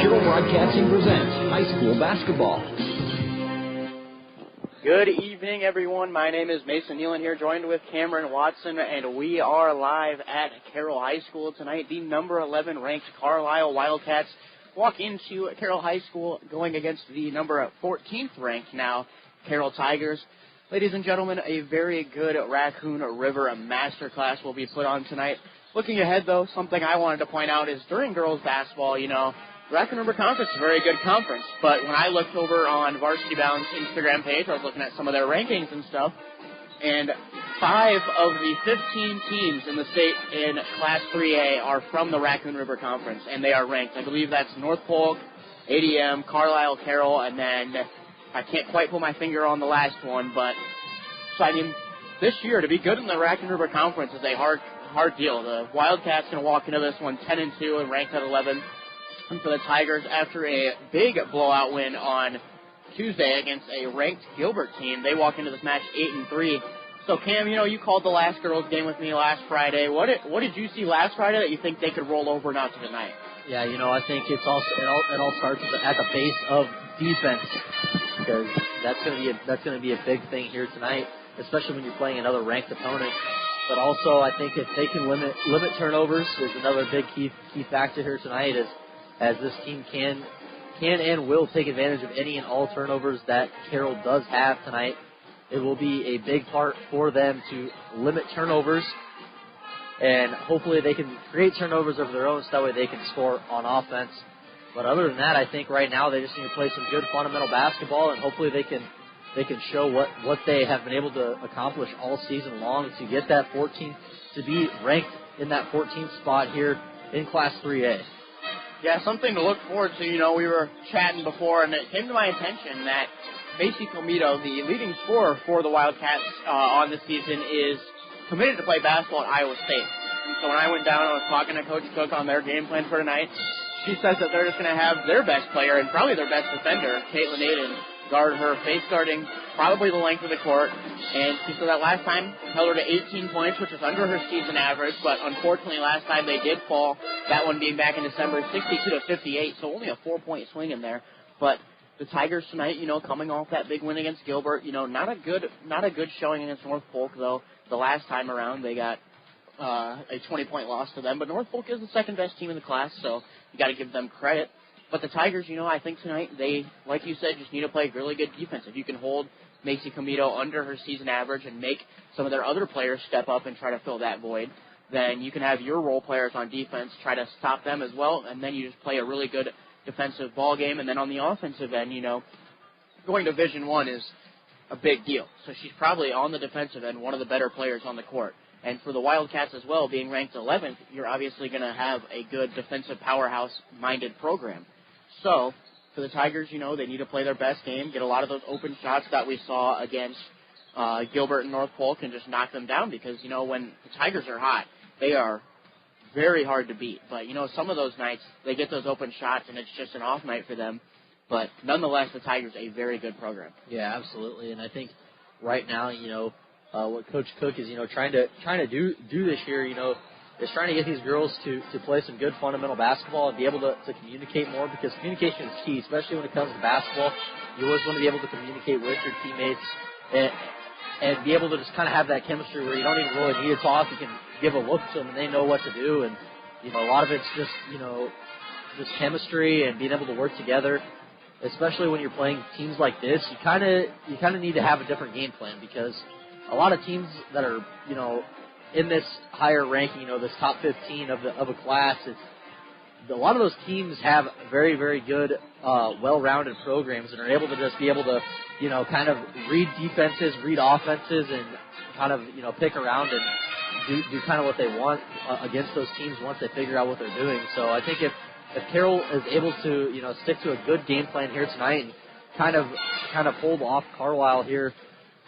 Carroll Broadcasting presents high school basketball. Good evening, everyone. My name is Mason Nealon here, joined with Cameron Watson, and we are live at Carroll High School tonight. The number 11 ranked Carlisle Wildcats walk into Carroll High School going against the number 14th ranked now Carroll Tigers. Ladies and gentlemen, a very good Raccoon River masterclass will be put on tonight. Looking ahead, though, something I wanted to point out is during girls basketball, the Raccoon River Conference is a very good conference, but when I looked over on Varsity Bound's Instagram page, I was looking at some of their rankings and stuff, and 5 of the 15 teams in the state in Class 3A are from the Raccoon River Conference, and they are ranked. I believe that's North Polk, ADM, Carlisle, Carroll, and then I can't quite put my finger on the last one, but so this year to be good in the Raccoon River Conference is a hard deal. The Wildcats going to walk into this one 10-2 and ranked at 11. And for the Tigers, after a big blowout win on Tuesday against a ranked Gilbert team, they walk into this match 8-3. So Cam, you called the last girls game with me last Friday. What did you see last Friday that you think they could roll over now to tonight? Yeah, I think it all starts at the base of defense, because that's going to be a big thing here tonight, especially when you're playing another ranked opponent. But also, I think if they can limit turnovers is another big key factor here tonight, as this team can and will take advantage of any and all turnovers that Carroll does have tonight. It will be a big part for them to limit turnovers, and hopefully they can create turnovers of their own so that way they can score on offense. But other than that, I think right now they just need to play some good fundamental basketball, and hopefully they can show what they have been able to accomplish all season long to get that 14th, to be ranked in that 14th spot here in Class 3A. Yeah, something to look forward to. We were chatting before, and it came to my attention that Macy Comito, the leading scorer for the Wildcats on this season, is committed to play basketball at Iowa State. And so when I went down, I was talking to Coach Cook on their game plan for tonight. She says that they're just going to have their best player and probably their best defender, Caitlin Aiden, guard her, face guarding probably the length of the court. And she said that last time held her to 18 points, which was under her season average, but unfortunately last time they did fall, that one being back in December, 62-58, so only a 4-point swing in there. But the Tigers tonight, coming off that big win against Gilbert, not a good showing against North Polk, though. The last time around they got a 20-point loss to them, but North Polk is the second best team in the class, so you got to give them credit. But the Tigers, I think tonight they, like you said, just need to play really good defense. If you can hold Macy Comito under her season average and make some of their other players step up and try to fill that void, then you can have your role players on defense try to stop them as well, and then you just play a really good defensive ball game. And then on the offensive end, going to Division I is a big deal. So she's probably on the defensive end one of the better players on the court. And for the Wildcats as well, being ranked 11th, you're obviously going to have a good defensive powerhouse-minded program. So for the Tigers, they need to play their best game, get a lot of those open shots that we saw against Gilbert and North Polk, and just knock them down, because, when the Tigers are hot, they are very hard to beat. But, some of those nights, they get those open shots, and it's just an off night for them. But nonetheless, the Tigers a very good program. Yeah, absolutely. And I think right now, what Coach Cook is, trying to do this year, is trying to get these girls to play some good fundamental basketball and be able to communicate more, because communication is key, especially when it comes to basketball. You always want to be able to communicate with your teammates and be able to just kind of have that chemistry where you don't even really need to talk. You can give a look to them and they know what to do. And, a lot of it's just, just chemistry and being able to work together, especially when you're playing teams like this. You kind of need to have a different game plan, because a lot of teams that are, in this higher ranking, this top 15 of a class, a lot of those teams have very, very good, well-rounded programs and are able to just be able to, kind of read defenses, read offenses, and kind of, pick around and do kind of what they want against those teams once they figure out what they're doing. So I think if Carroll is able to, stick to a good game plan here tonight and kind of hold off Carlisle here,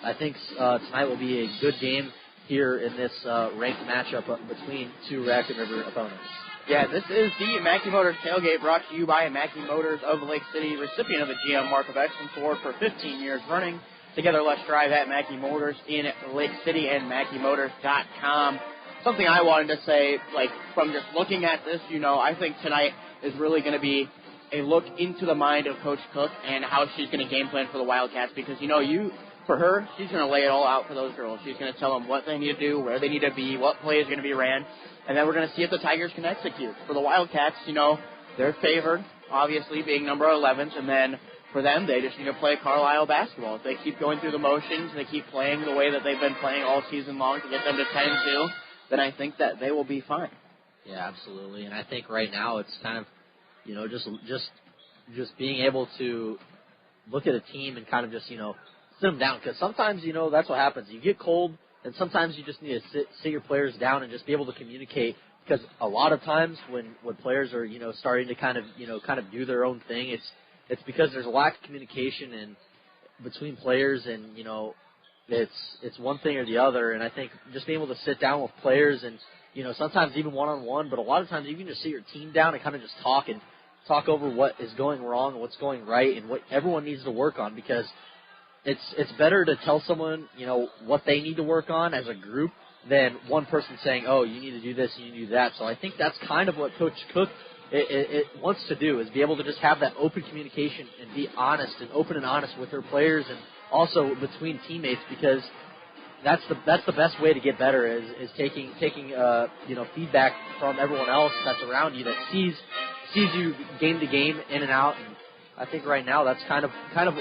I think tonight will be a good game here in this ranked matchup between two Raccoon River opponents. Yeah, this is the Mackey Motors Tailgate, brought to you by Mackey Motors of Lake City, recipient of the GM Mark of Excellence Award for 15 years running. Together, let's drive at Mackey Motors in Lake City and MackeyMotors.com. Something I wanted to say, from just looking at this, I think tonight is really going to be a look into the mind of Coach Cook and how she's going to game plan for the Wildcats, because, for her, she's going to lay it all out for those girls. She's going to tell them what they need to do, where they need to be, what play is going to be ran, and then we're going to see if the Tigers can execute. For the Wildcats, they're favored, obviously, being number 11s, and then for them, they just need to play Carlisle basketball. If they keep going through the motions, they keep playing the way that they've been playing all season long to get them to 10-2, then I think that they will be fine. Yeah, absolutely. And I think right now it's kind of, just being able to look at a team and kind of just, sit them down. Because sometimes, that's what happens. You get cold, and sometimes you just need to sit your players down and just be able to communicate. Because a lot of times when players are, starting to kind of do their own thing, it's because there's a lack of communication and between players, and it's one thing or the other. And I think just being able to sit down with players and sometimes even one-on-one, but a lot of times you can just sit your team down and kind of just talk over what is going wrong and what's going right and what everyone needs to work on, because it's better to tell someone what they need to work on as a group than one person saying, oh, you need to do this, you need to do that. So I think that's kind of what Coach Cook it wants to do, is be able to just have that open communication and be honest and open and honest with her players and also between teammates, because that's the best way to get better is taking feedback from everyone else that's around you that sees you game to game, in and out. And I think right now that's kind of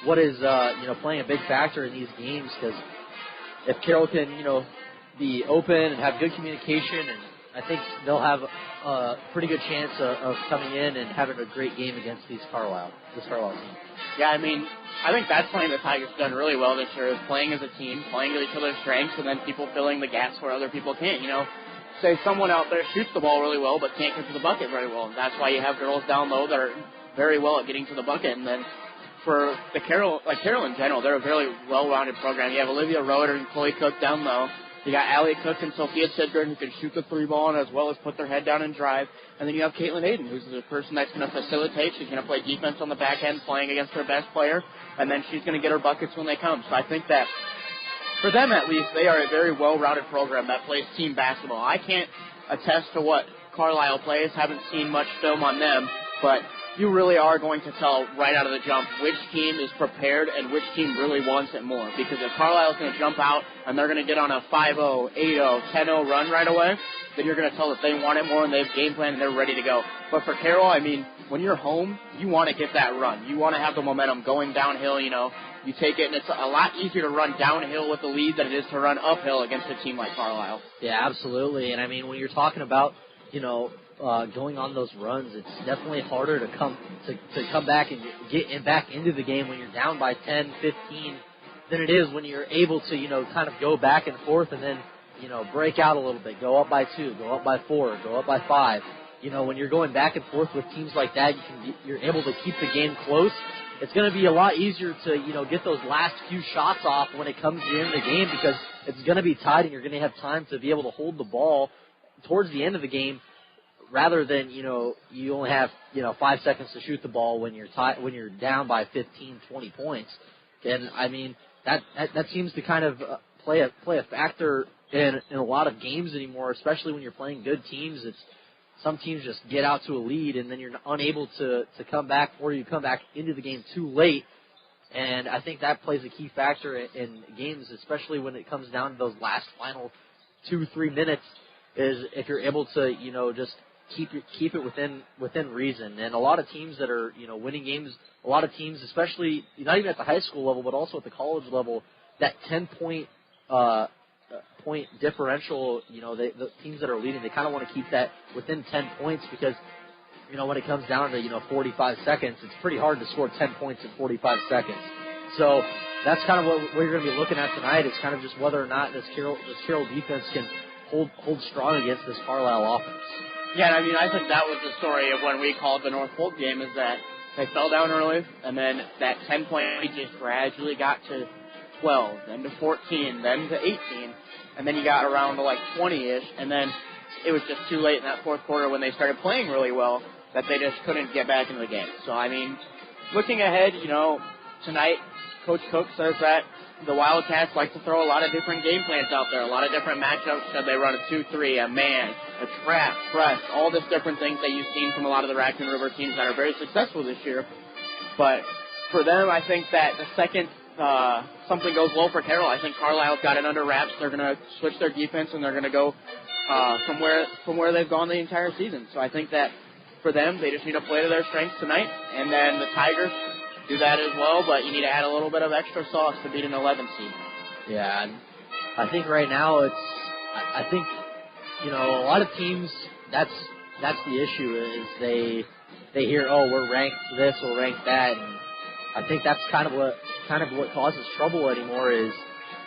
what is playing a big factor in these games, because if Carroll can be open and have good communication, and I think they'll have a pretty good chance of coming in and having a great game against this Carlisle team. Yeah, I think that's something the Tigers have done really well this year, is playing as a team, playing to each other's strengths, and then people filling the gaps where other people can't. Say someone out there shoots the ball really well but can't get to the bucket very well. And that's why you have girls down low that are very well at getting to the bucket. And then for the Carroll in general, they're a very well-rounded program. You have Olivia Roeder and Chloe Cook down low. You got Allie Cook and Sophia Sidgren, who can shoot the three ball and as well as put their head down and drive. And then you have Caitlin Aiden, who's the person that's going to facilitate. She's going to play defense on the back end, playing against her best player, and then she's going to get her buckets when they come. So I think that for them, at least, they are a very well-rounded program that plays team basketball. I can't attest to what Carlisle plays. Haven't seen much film on them, but you really are going to tell right out of the jump which team is prepared and which team really wants it more. Because if Carlisle's going to jump out and they're going to get on a 5-0, 8-0, 10-0 run right away, then you're going to tell that they want it more and they've game planned and they're ready to go. But for Carroll, when you're home, you want to get that run. You want to have the momentum going downhill, You take it, and it's a lot easier to run downhill with the lead than it is to run uphill against a team like Carlisle. Yeah, absolutely. And, when you're talking about, going on those runs, it's definitely harder to come back and get back into the game when you're down by 10, 15 than it is when you're able to, kind of go back and forth and then, break out a little bit, go up by 2, go up by 4, go up by 5. When you're going back and forth with teams like that, you're able to keep the game close. It's going to be a lot easier to, get those last few shots off when it comes to the end of the game, because it's going to be tight and you're going to have time to be able to hold the ball towards the end of the game, rather than, you only have, 5 seconds to shoot the ball when you're down by 15, 20 points. And, that seems to kind of play a factor in a lot of games anymore, especially when you're playing good teams. Some teams just get out to a lead, and then you're unable to come back, or you come back into the game too late. And I think that plays a key factor in games, especially when it comes down to those last final 2-3 minutes, is if you're able to, just keep it within reason. And a lot of teams that are, winning games, a lot of teams, especially not even at the high school level, but also at the college level, that 10-point point differential, the teams that are leading, they kind of want to keep that within 10 points, because, when it comes down to, 45 seconds, it's pretty hard to score 10 points in 45 seconds. So that's kind of what you're going to be looking at tonight. It's kind of just whether or not this Carroll defense can hold strong against this Carlisle offense. Yeah, I think that was the story of when we called the North Polk game, is that they fell down early, and then that 10-point lead just gradually got to 12, then to 14, then to 18, and then you got around to like 20-ish, and then it was just too late in that fourth quarter when they started playing really well that they just couldn't get back into the game. So, looking ahead, tonight, Coach Cook says that the Wildcats like to throw a lot of different game plans out there, a lot of different matchups. Should they run a 2-3, a man, a trap, press, all these different things that you've seen from a lot of the Raccoon River teams that are very successful this year. But for them, I think that the second something goes low for Carroll, I think Carlisle's got it under wraps. They're going to switch their defense, and they're going to go from where they've gone the entire season. So I think that for them, they just need to play to their strengths tonight, and then the Tigers do that as well, but you need to add a little bit of extra sauce to beat an 11 seed. Yeah, and I think right now I think, a lot of teams, that's the issue is they hear, oh, we're ranked this or ranked that, and I think that's kind of what causes trouble anymore is,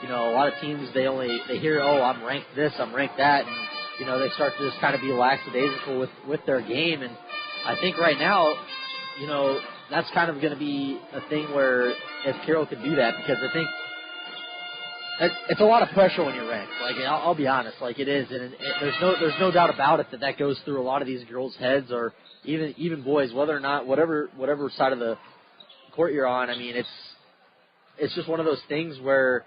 a lot of teams, they hear, oh, I'm ranked this, I'm ranked that, and, they start to just kind of be lackadaisical with their game, and I think right now, that's kind of going to be a thing where if Carroll could do that, because I think it's a lot of pressure when you're ranked. Like, I'll be honest, like it is, and there's no doubt about it that goes through a lot of these girls' heads, or even boys, whether or not whatever side of the court you're on. I mean, it's just one of those things where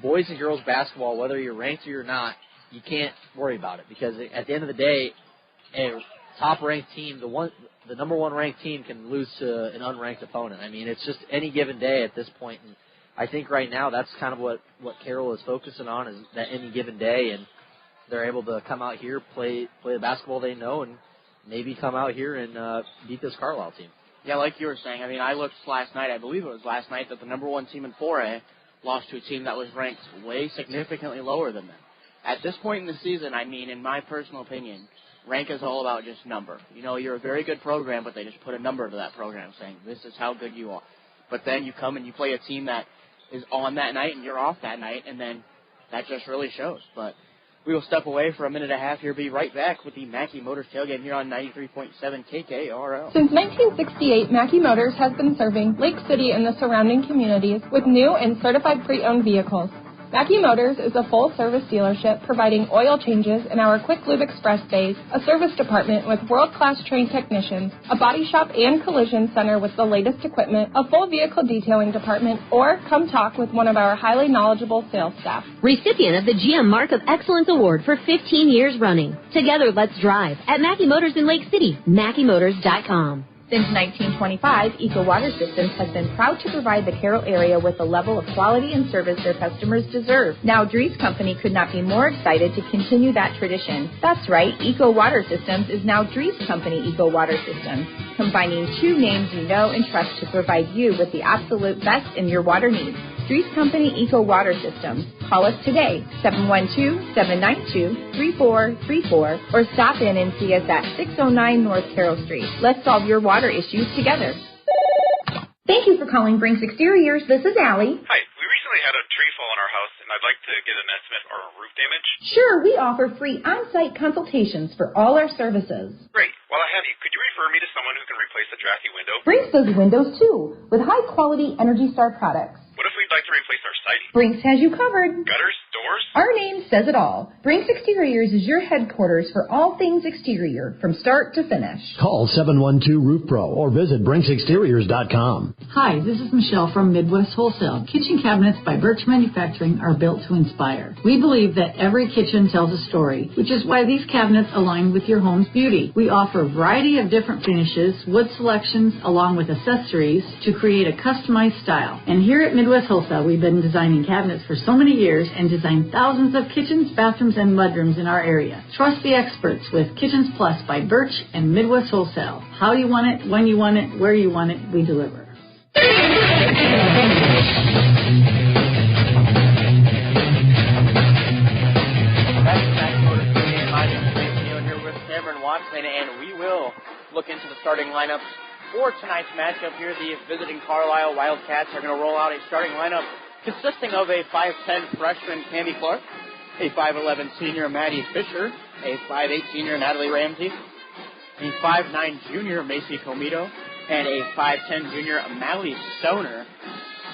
boys and girls basketball, whether you're ranked or you're not, you can't worry about it, because at the end of the day, a top-ranked team, the number one ranked team can lose to an unranked opponent. I mean, it's just any given day at this point. And I think right now that's kind of what Carroll is focusing on, is that any given day, and they're able to come out here, play the basketball they know, and maybe come out here and beat this Carlisle team. Yeah, like you were saying, I mean, I looked last night, I believe it was last night, that the number one team in 4A lost to a team that was ranked way significantly lower than them. At this point in the season, I mean, in my personal opinion, rank is all about just number. You're a very good program, but they just put a number to that program saying, this is how good you are. But then you come and you play a team that is on that night and you're off that night, and then that just really shows. But we will step away for a minute and a half here, be right back with the Mackey Motors tailgate here on 93.7 KKRL. Since 1968, Mackey Motors has been serving Lake City and the surrounding communities with new and certified pre-owned vehicles. Mackey Motors is a full-service dealership providing oil changes in our Quick Lube Express bays, a service department with world-class trained technicians, a body shop and collision center with the latest equipment, a full vehicle detailing department, or come talk with one of our highly knowledgeable sales staff. Recipient of the GM Mark of Excellence Award for 15 years running. Together, let's drive at Mackey Motors in Lake City, MackeyMotors.com. Since 1925, Eco Water Systems has been proud to provide the Carroll area with the level of quality and service their customers deserve. Now, Dries Company could not be more excited to continue that tradition. That's right, Eco Water Systems is now Dries Company Eco Water Systems, combining two names you know and trust to provide you with the absolute best in your water needs. Dries Company Eco Water Systems. Call us today, 712-792-3434, or stop in and see us at 609 North Carroll Street. Let's solve your water issues together. Thank you for calling Brinks Exteriors. This is Allie. Hi, we recently had a tree fall in our house, and I'd like to get an estimate for roof damage. Sure, we offer free on-site consultations for all our services. Great. While I have you, could you refer me to someone who can replace the drafty window? Brinks does windows too, with high-quality Energy Star products. What if we'd like to replace our siding? Brinks has you covered. Gutters? Doors? Our name says it all. Brinks Exteriors is your headquarters for all things exterior, from start to finish. Call 712-ROOF-PRO or visit BrinksExteriors.com. Hi, this is Michelle from Midwest Wholesale. Kitchen cabinets by Birch Manufacturing are built to inspire. We believe that every kitchen tells a story, which is why these cabinets align with your home's beauty. We offer a variety of different finishes, wood selections, along with accessories to create a customized style. And here at Midwest Wholesale, we've been designing cabinets for so many years and designed thousands of kitchens, bathrooms, and mudrooms in our area. Trust the experts with Kitchens Plus by Birch and Midwest Wholesale. How you want it, when you want it, where you want it, we deliver. And we will look into the starting lineup for tonight's matchup here. The visiting Carlisle Wildcats are going to roll out a starting lineup consisting of a 5'10 freshman Tammy Clark, a 5'11 senior Maddie Fisher, a 5'8 senior Natalie Ramsey, a 5'9 junior Macy Comito, and a 5'10 junior Mallie Stoner.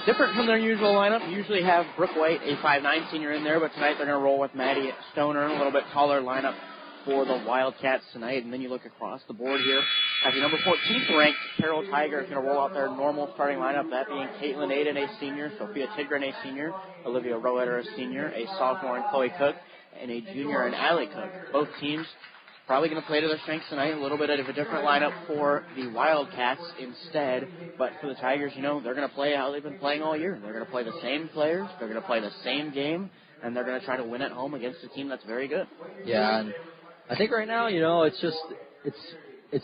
Different from their usual lineup. Usually have Brooke White, a 5'9 senior in there, but tonight they're going to roll with Maddie Stoner, a little bit taller lineup for the Wildcats tonight. And then you look across the board here As the number 14th ranked Carroll Tiger is going to roll out their normal starting lineup, that being Caitlin Aiden, a senior, Sophia Tigran, a senior, Olivia Roetter, a senior, a sophomore in Chloe Cook, and a junior in Allie Cook. Both teams probably going to play to their strengths tonight. A little bit of a different lineup for the Wildcats instead. But for the Tigers, they're going to play how they've been playing all year. They're going to play the same players. They're going to play the same game. And they're going to try to win at home against a team that's very good. Yeah, and I think right now, it's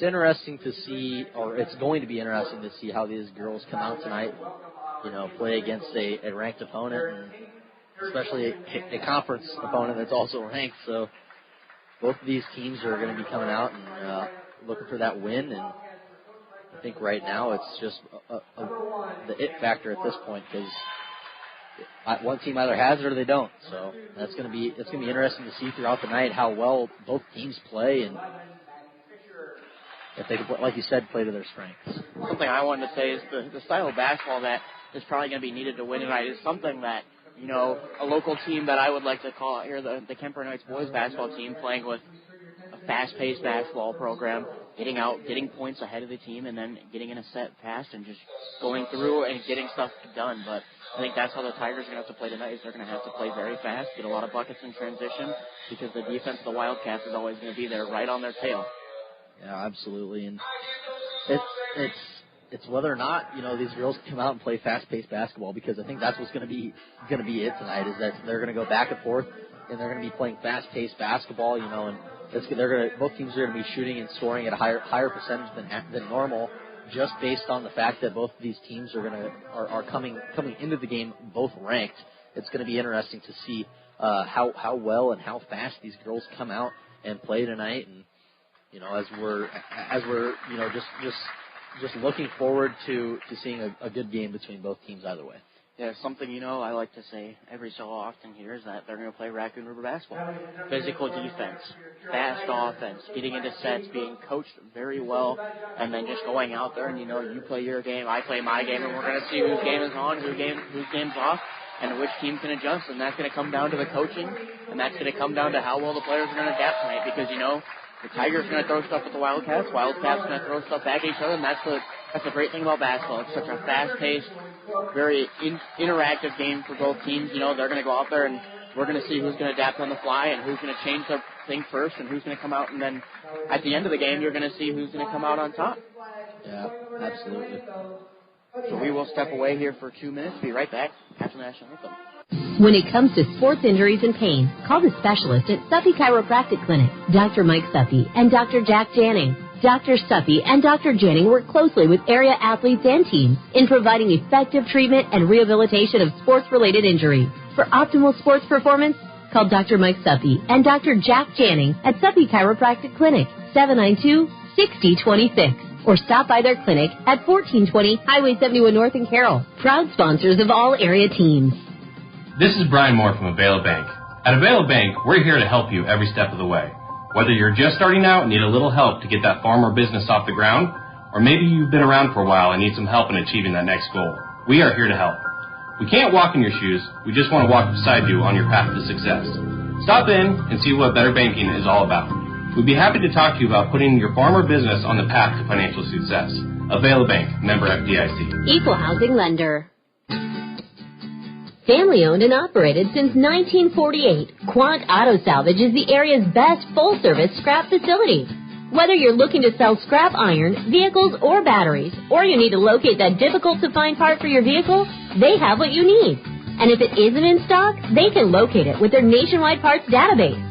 interesting to see, or it's going to be interesting to see how these girls come out tonight, play against a ranked opponent, and especially a conference opponent that's also ranked. So both of these teams are going to be coming out and looking for that win. And I think right now it's just the it factor at this point, because one team either has it or they don't. So it's going to be interesting to see throughout the night how well both teams play, and if they can, like you said, play to their strengths. Something I wanted to say is the style of basketball that is probably going to be needed to win tonight is something that, a local team that I would like to call out here, the Kemper Knights boys basketball team, playing with a fast-paced basketball program, getting out, getting points ahead of the team, and then getting in a set fast and just going through and getting stuff done. But I think that's how the Tigers are going to have to play tonight, is they're going to have to play very fast, get a lot of buckets in transition, because the defense of the Wildcats is always going to be there right on their tail. Yeah, absolutely. And it's whether or not, these girls come out and play fast-paced basketball, because I think that's what's going to be it tonight, is that they're going to go back and forth, and they're going to be playing fast-paced basketball, and both teams are going to be shooting and scoring at a higher percentage than normal, just based on the fact that both of these teams are coming into the game both ranked. It's going to be interesting to see how well and how fast these girls come out and play tonight, and as we're just looking forward to seeing a good game between both teams either way. Yeah, something, I like to say every so often here is that they're going to play Raccoon River basketball. Physical defense, fast offense, getting into sets, being coached very well, and then just going out there and, you play your game, I play my game, and we're going to see whose game is on, whose game's off, and which team can adjust. And that's going to come down to the coaching, and that's going to come down to how well the players are going to adapt tonight, because, the Tigers are going to throw stuff at the Wildcats are going to throw stuff back at each other, and that's the great thing about basketball. It's such a fast-paced, very interactive game for both teams. They're going to go out there, and we're going to see who's going to adapt on the fly and who's going to change their thing first and who's going to come out. And then at the end of the game, you're going to see who's going to come out on top. Yeah, absolutely. So we will step away here for 2 minutes. Be right back after the national anthem. When it comes to sports injuries and pain, call the specialist at Suppy Chiropractic Clinic, Dr. Mike Suppy and Dr. Jack Janning. Dr. Suppy and Dr. Janning work closely with area athletes and teams in providing effective treatment and rehabilitation of sports-related injuries. For optimal sports performance, call Dr. Mike Suppy and Dr. Jack Janning at Suppy Chiropractic Clinic, 792-6026. Or stop by their clinic at 1420 Highway 71 North in Carroll. Proud sponsors of all area teams. This is Brian Moore from Avail Bank. At Avail Bank, we're here to help you every step of the way. Whether you're just starting out and need a little help to get that farm or business off the ground, or maybe you've been around for a while and need some help in achieving that next goal, we are here to help. We can't walk in your shoes, we just want to walk beside you on your path to success. Stop in and see what Better Banking is all about. We'd be happy to talk to you about putting your farm or business on the path to financial success. Avail Bank, member FDIC. Equal housing lender. Family owned and operated since 1948, Quant Auto Salvage is the area's best full-service scrap facility. Whether you're looking to sell scrap iron, vehicles, or batteries, or you need to locate that difficult-to-find part for your vehicle, they have what you need. And if it isn't in stock, they can locate it with their nationwide parts database.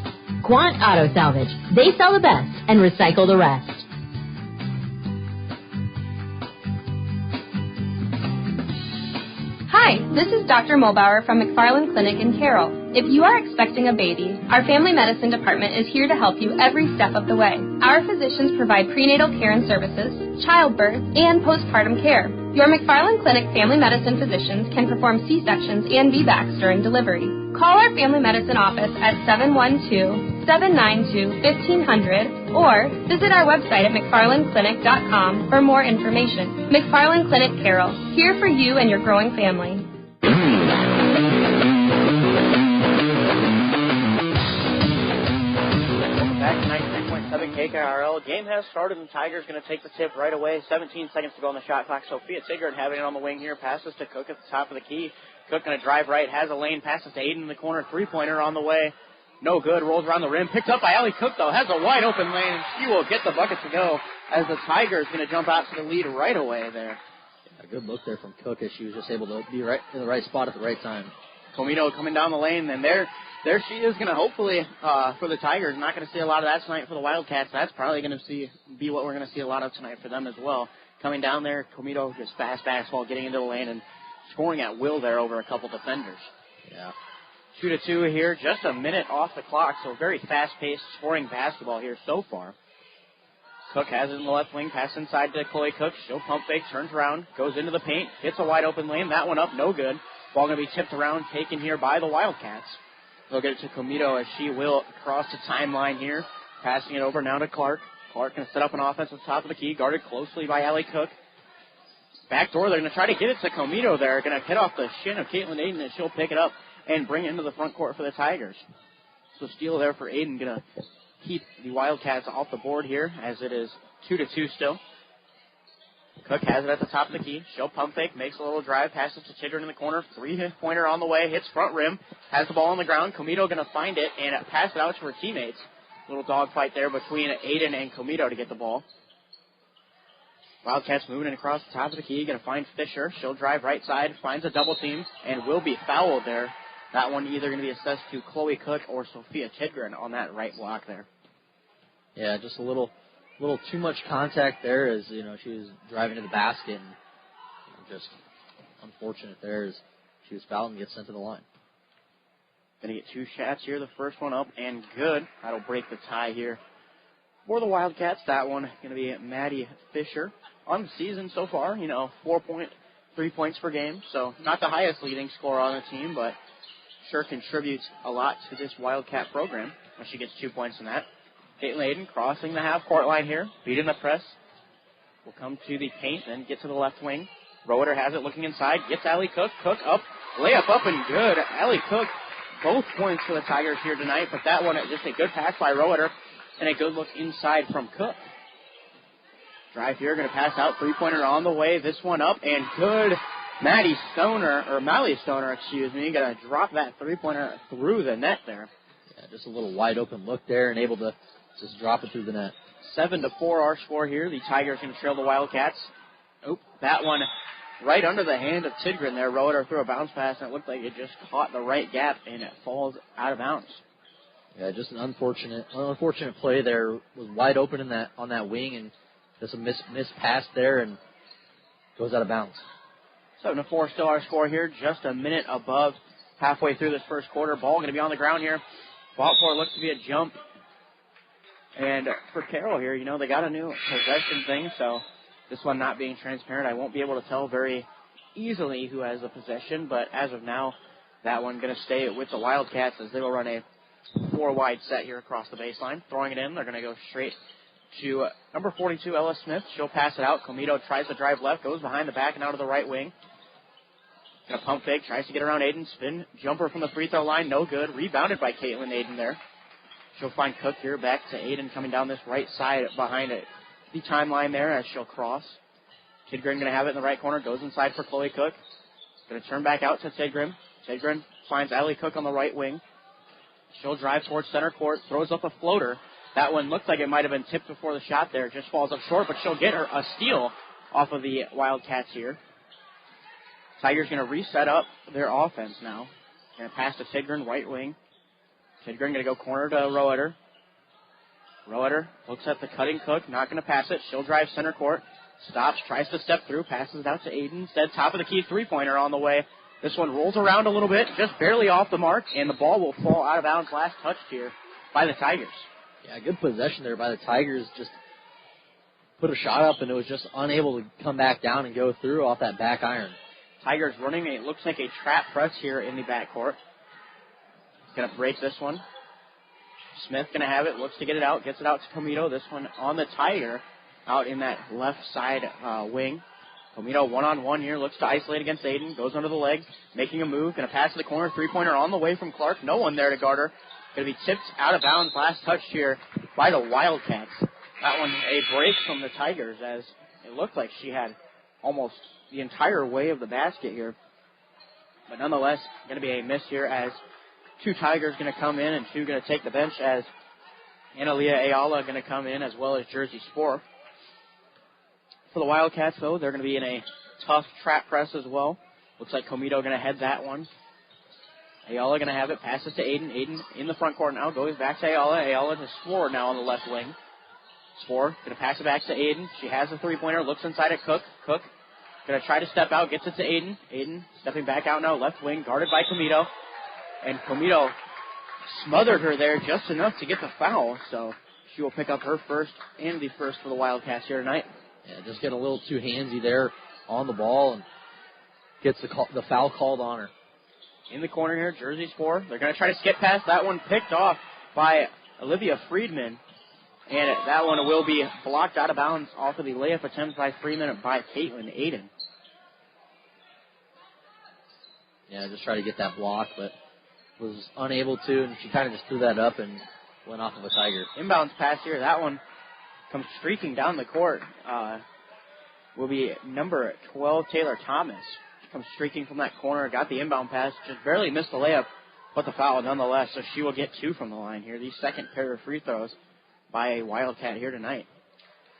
Quant Auto Salvage. They sell the best and recycle the rest. Hi, this is Dr. Mulbauer from McFarland Clinic in Carroll. If you are expecting a baby, our family medicine department is here to help you every step of the way. Our physicians provide prenatal care and services, childbirth, and postpartum care. Your McFarland Clinic family medicine physicians can perform C-sections and VBACs during delivery. Call our family medicine office at 712-792-1500 or visit our website at mcfarlandclinic.com for more information. McFarland Clinic Carroll, here for you and your growing family. Welcome back to 93.7 KKRL. Game has started, and Tigers going to take the tip right away. 17 seconds to go on the shot clock. Sophia Tigran having it on the wing here. Passes to Cook at the top of the key. Cook going to drive right. Has a lane. Passes to Aiden in the corner. Three-pointer on the way. No good. Rolls around the rim. Picked up by Allie Cook, though. Has a wide open lane, and she will get the bucket to go as the Tigers going to jump out to the lead right away there. A good look there from Cook as she was just able to be right in the right spot at the right time. Comito coming down the lane, and there she is going to hopefully, for the Tigers, not going to see a lot of that tonight for the Wildcats. That's probably going to be what we're going to see a lot of tonight for them as well. Coming down there, Comito just fast basketball, getting into the lane and scoring at will there over a couple defenders. Yeah. 2-2 here, just a minute off the clock, so very fast-paced scoring basketball here so far. Cook has it in the left wing, pass inside to Chloe Cook. She'll pump fake, turns around, goes into the paint, hits a wide open lane. That one up, no good. Ball going to be tipped around, taken here by the Wildcats. They'll get it to Comito as she will cross the timeline here. Passing it over now to Clark. Clark going to set up an offense at the top of the key, guarded closely by Allie Cook. Back door, they're going to try to get it to Comito there. Going to hit off the shin of Caitlin Aiden, and she'll pick it up and bring it into the front court for the Tigers. So steal there for Aiden, going to keep the Wildcats off the board here as it is 2-2 still. Cook has it at the top of the key. She'll pump fake, makes a little drive, passes to Chidron in the corner. Three-pointer on the way, hits front rim, has the ball on the ground. Comito going to find it and pass it out to her teammates. Little dogfight there between Aiden and Comito to get the ball. Wildcats moving it across the top of the key, going to find Fisher. She'll drive right side, finds a double team, and will be fouled there. That one either going to be assessed to Chloe Cook or Sophia Tidgren on that right block there. Yeah, just a little too much contact there as, she was driving to the basket, and just unfortunate there as she was fouled and gets sent to the line. Going to get two shots here. The first one up and good. That'll break the tie here for the Wildcats. That one going to be Maddie Fisher. On the season so far, 4.3 points per game, so not the highest leading scorer on the team, but sure contributes a lot to this Wildcat program when she gets 2 points in that. Caitlin Aiden crossing the half-court line here, beating the press. Will come to the paint, then get to the left wing. Roeder has it looking inside, gets Allie Cook. Cook up, layup up and good. Allie Cook, both points for the Tigers here tonight, but that one, just a good pass by Roeder and a good look inside from Cook. Drive here, going to pass out, three-pointer on the way. This one up and good. Mally Stoner, going to drop that three-pointer through the net there. Yeah, just a little wide open look there and able to just drop it through the net. 7-4 our score here. The Tigers going to trail the Wildcats. That one right under the hand of Tidgren there. Roeder threw a bounce pass, and it looked like it just caught the right gap, and it falls out of bounds. Yeah, just an unfortunate play there. Was wide open on that wing, and just a missed pass there, and goes out of bounds. 7-4 still our score here. Just a minute above halfway through this first quarter. Ball going to be on the ground here. Ball for it looks to be a jump. And for Carroll here, they got a new possession thing, so this one not being transparent, I won't be able to tell very easily who has the possession, but as of now, that one going to stay with the Wildcats as they will run a 4-wide set here across the baseline. Throwing it in, they're going to go straight to number 42, Ella Smith. She'll pass it out. Comito tries to drive left, goes behind the back and out of the right wing. Going to pump fake, tries to get around Aiden. Spin jumper from the free throw line, no good. Rebounded by Caitlin Aiden there. She'll find Cook here, back to Aiden coming down this right side behind it. The timeline there as she'll cross. Tidgren going to have it in the right corner, goes inside for Chloe Cook. Going to turn back out to Tidgren. Tidgren finds Allie Cook on the right wing. She'll drive towards center court, throws up a floater. That one looks like it might have been tipped before the shot there. Just falls up short, but she'll get her a steal off of the Wildcats here. Tigers going to reset up their offense now. Going to pass to Tidgren, right wing. Tidgren going to go corner to Roeder. Roeder looks at the cutting Cook, not going to pass it. She'll drive center court. Stops, tries to step through, passes it out to Aiden. Instead, top of the key three-pointer on the way. This one rolls around a little bit, just barely off the mark, and the ball will fall out of bounds. Last touched here by the Tigers. Yeah, good possession there by the Tigers. Just put a shot up, and it was just unable to come back down and go through off that back iron. Tigers running, it looks like a trap press here in the backcourt. Going to break this one. Smith going to have it, looks to get it out, gets it out to Comito. This one on the Tiger, out in that left side wing. Comito one-on-one here, looks to isolate against Aiden, goes under the leg, making a move, going to pass to the corner, three-pointer on the way from Clark. No one there to guard her. going to be tipped out of bounds. Last touch here by the Wildcats. That one a break from the Tigers, as it looked like she had almost the entire way of the basket here. But nonetheless, going to be a miss here, as 2 Tigers going to come in and 2 going to take the bench, as Analia Ayala going to come in, as well as Jersey Spore. For the Wildcats, though, they're going to be in a tough trap press as well. Looks like Comito going to head that one. Ayala going to have it. Passes to Aiden. Aiden in the front court now. Goes back to Ayala. Ayala to Spore now on the left wing. Spore going to pass it back to Aiden. She has a three-pointer. Looks inside at Cook. Cook going to try to step out. Gets it to Aiden. Aiden stepping back out now. Left wing guarded by Comito. And Comito smothered her there just enough to get the foul. So she will pick up her first and the first for the Wildcats here tonight. Yeah, just getting a little too handsy there on the ball and gets the foul called on her. In the corner here, Jersey Spore. They're going to try to skip past. That one picked off by Olivia Friedman. And that one will be blocked out of bounds off of the layup attempt by Friedman by Caitlin Aiden. Yeah, just tried to get that block, but was unable to, and she kind of just threw that up and went off of a Tiger. Inbounds pass here. That one comes streaking down the court. Will be number 12, Taylor Thomas. Comes streaking from that corner, got the inbound pass, just barely missed the layup, but the foul nonetheless, so she will get 2 from the line here. The second pair of free throws by a Wildcat here tonight.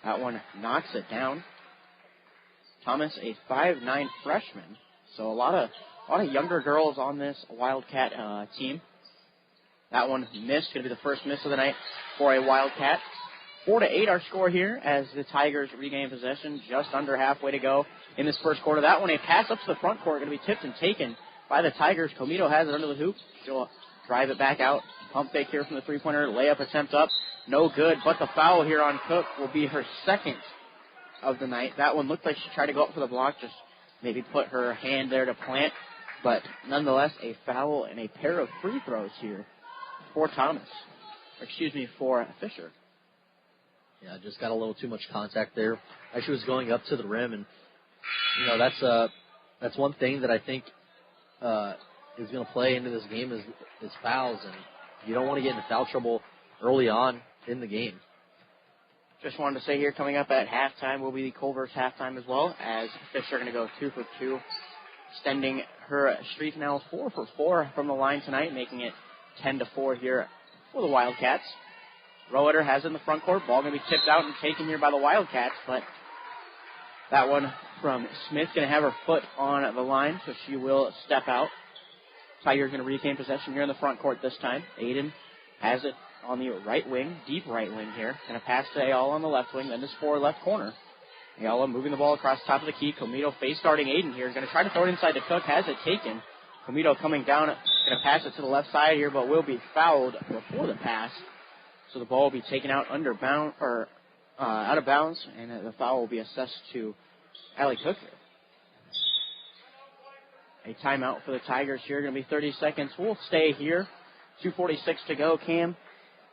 That one knocks it down. Thomas, a 5'9" freshman, so a lot of younger girls on this Wildcat team. That one missed, going to be the first miss of the night for a Wildcat. 4-8 our score here as the Tigers regain possession. Just under halfway to go in this first quarter. That one, a pass up to the front court, going to be tipped and taken by the Tigers. Comito has it under the hoop. She'll drive it back out. Pump fake here from the three-pointer. Layup attempt up. No good, but the foul here on Cook will be her second of the night. That one looked like she tried to go up for the block, just maybe put her hand there to plant. But nonetheless, a foul and a pair of free throws here for for Fisher. Yeah, just got a little too much contact there. As she was going up to the rim, and that's one thing that I think is going to play into this game is fouls, and you don't want to get into foul trouble early on in the game. Just wanted to say here, coming up at halftime will be the Culver's halftime as well, as Fisher going to go 2 for 2, extending her streak now 4 for 4 from the line tonight, making it 10-4 here for the Wildcats. Roeder has it in the front court. Ball going to be tipped out and taken here by the Wildcats, but that one from Smith going to have her foot on the line, so she will step out. Tigers going to retain possession here in the front court this time. Aiden has it on the right wing, deep right wing here. Going to pass to Ayala on the left wing, then to Spore left corner. Ayala moving the ball across the top of the key. Comito face starting Aiden here. Going to try to throw it inside to Cook. Has it taken. Comito coming down. Going to pass it to the left side here, but will be fouled before the pass. So the ball will be taken out out of bounds, and the foul will be assessed to Allie Cook here. A timeout for the Tigers here. Going to be 30 seconds. We'll stay here. 2:46 to go. Cam,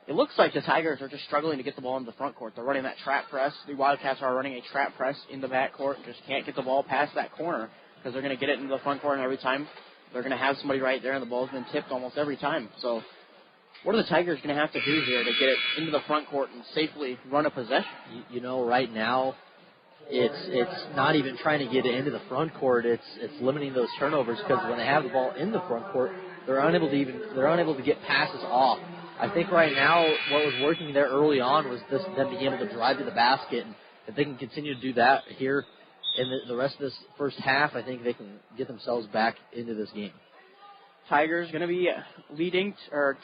it looks like the Tigers are just struggling to get the ball into the front court. They're running that trap press. The Wildcats are running a trap press in the back court. Just can't get the ball past that corner because they're going to get it into the front court, and every time they're going to have somebody right there, and the ball's been tipped almost every time. So what are the Tigers going to have to do here to get it into the front court and safely run a possession? Right now, it's not even trying to get it into the front court. It's limiting those turnovers, because when they have the ball in the front court, they're unable to get passes off. I think right now what was working there early on was them being able to drive to the basket, and if they can continue to do that here in the rest of this first half, I think they can get themselves back into this game. Tigers going to be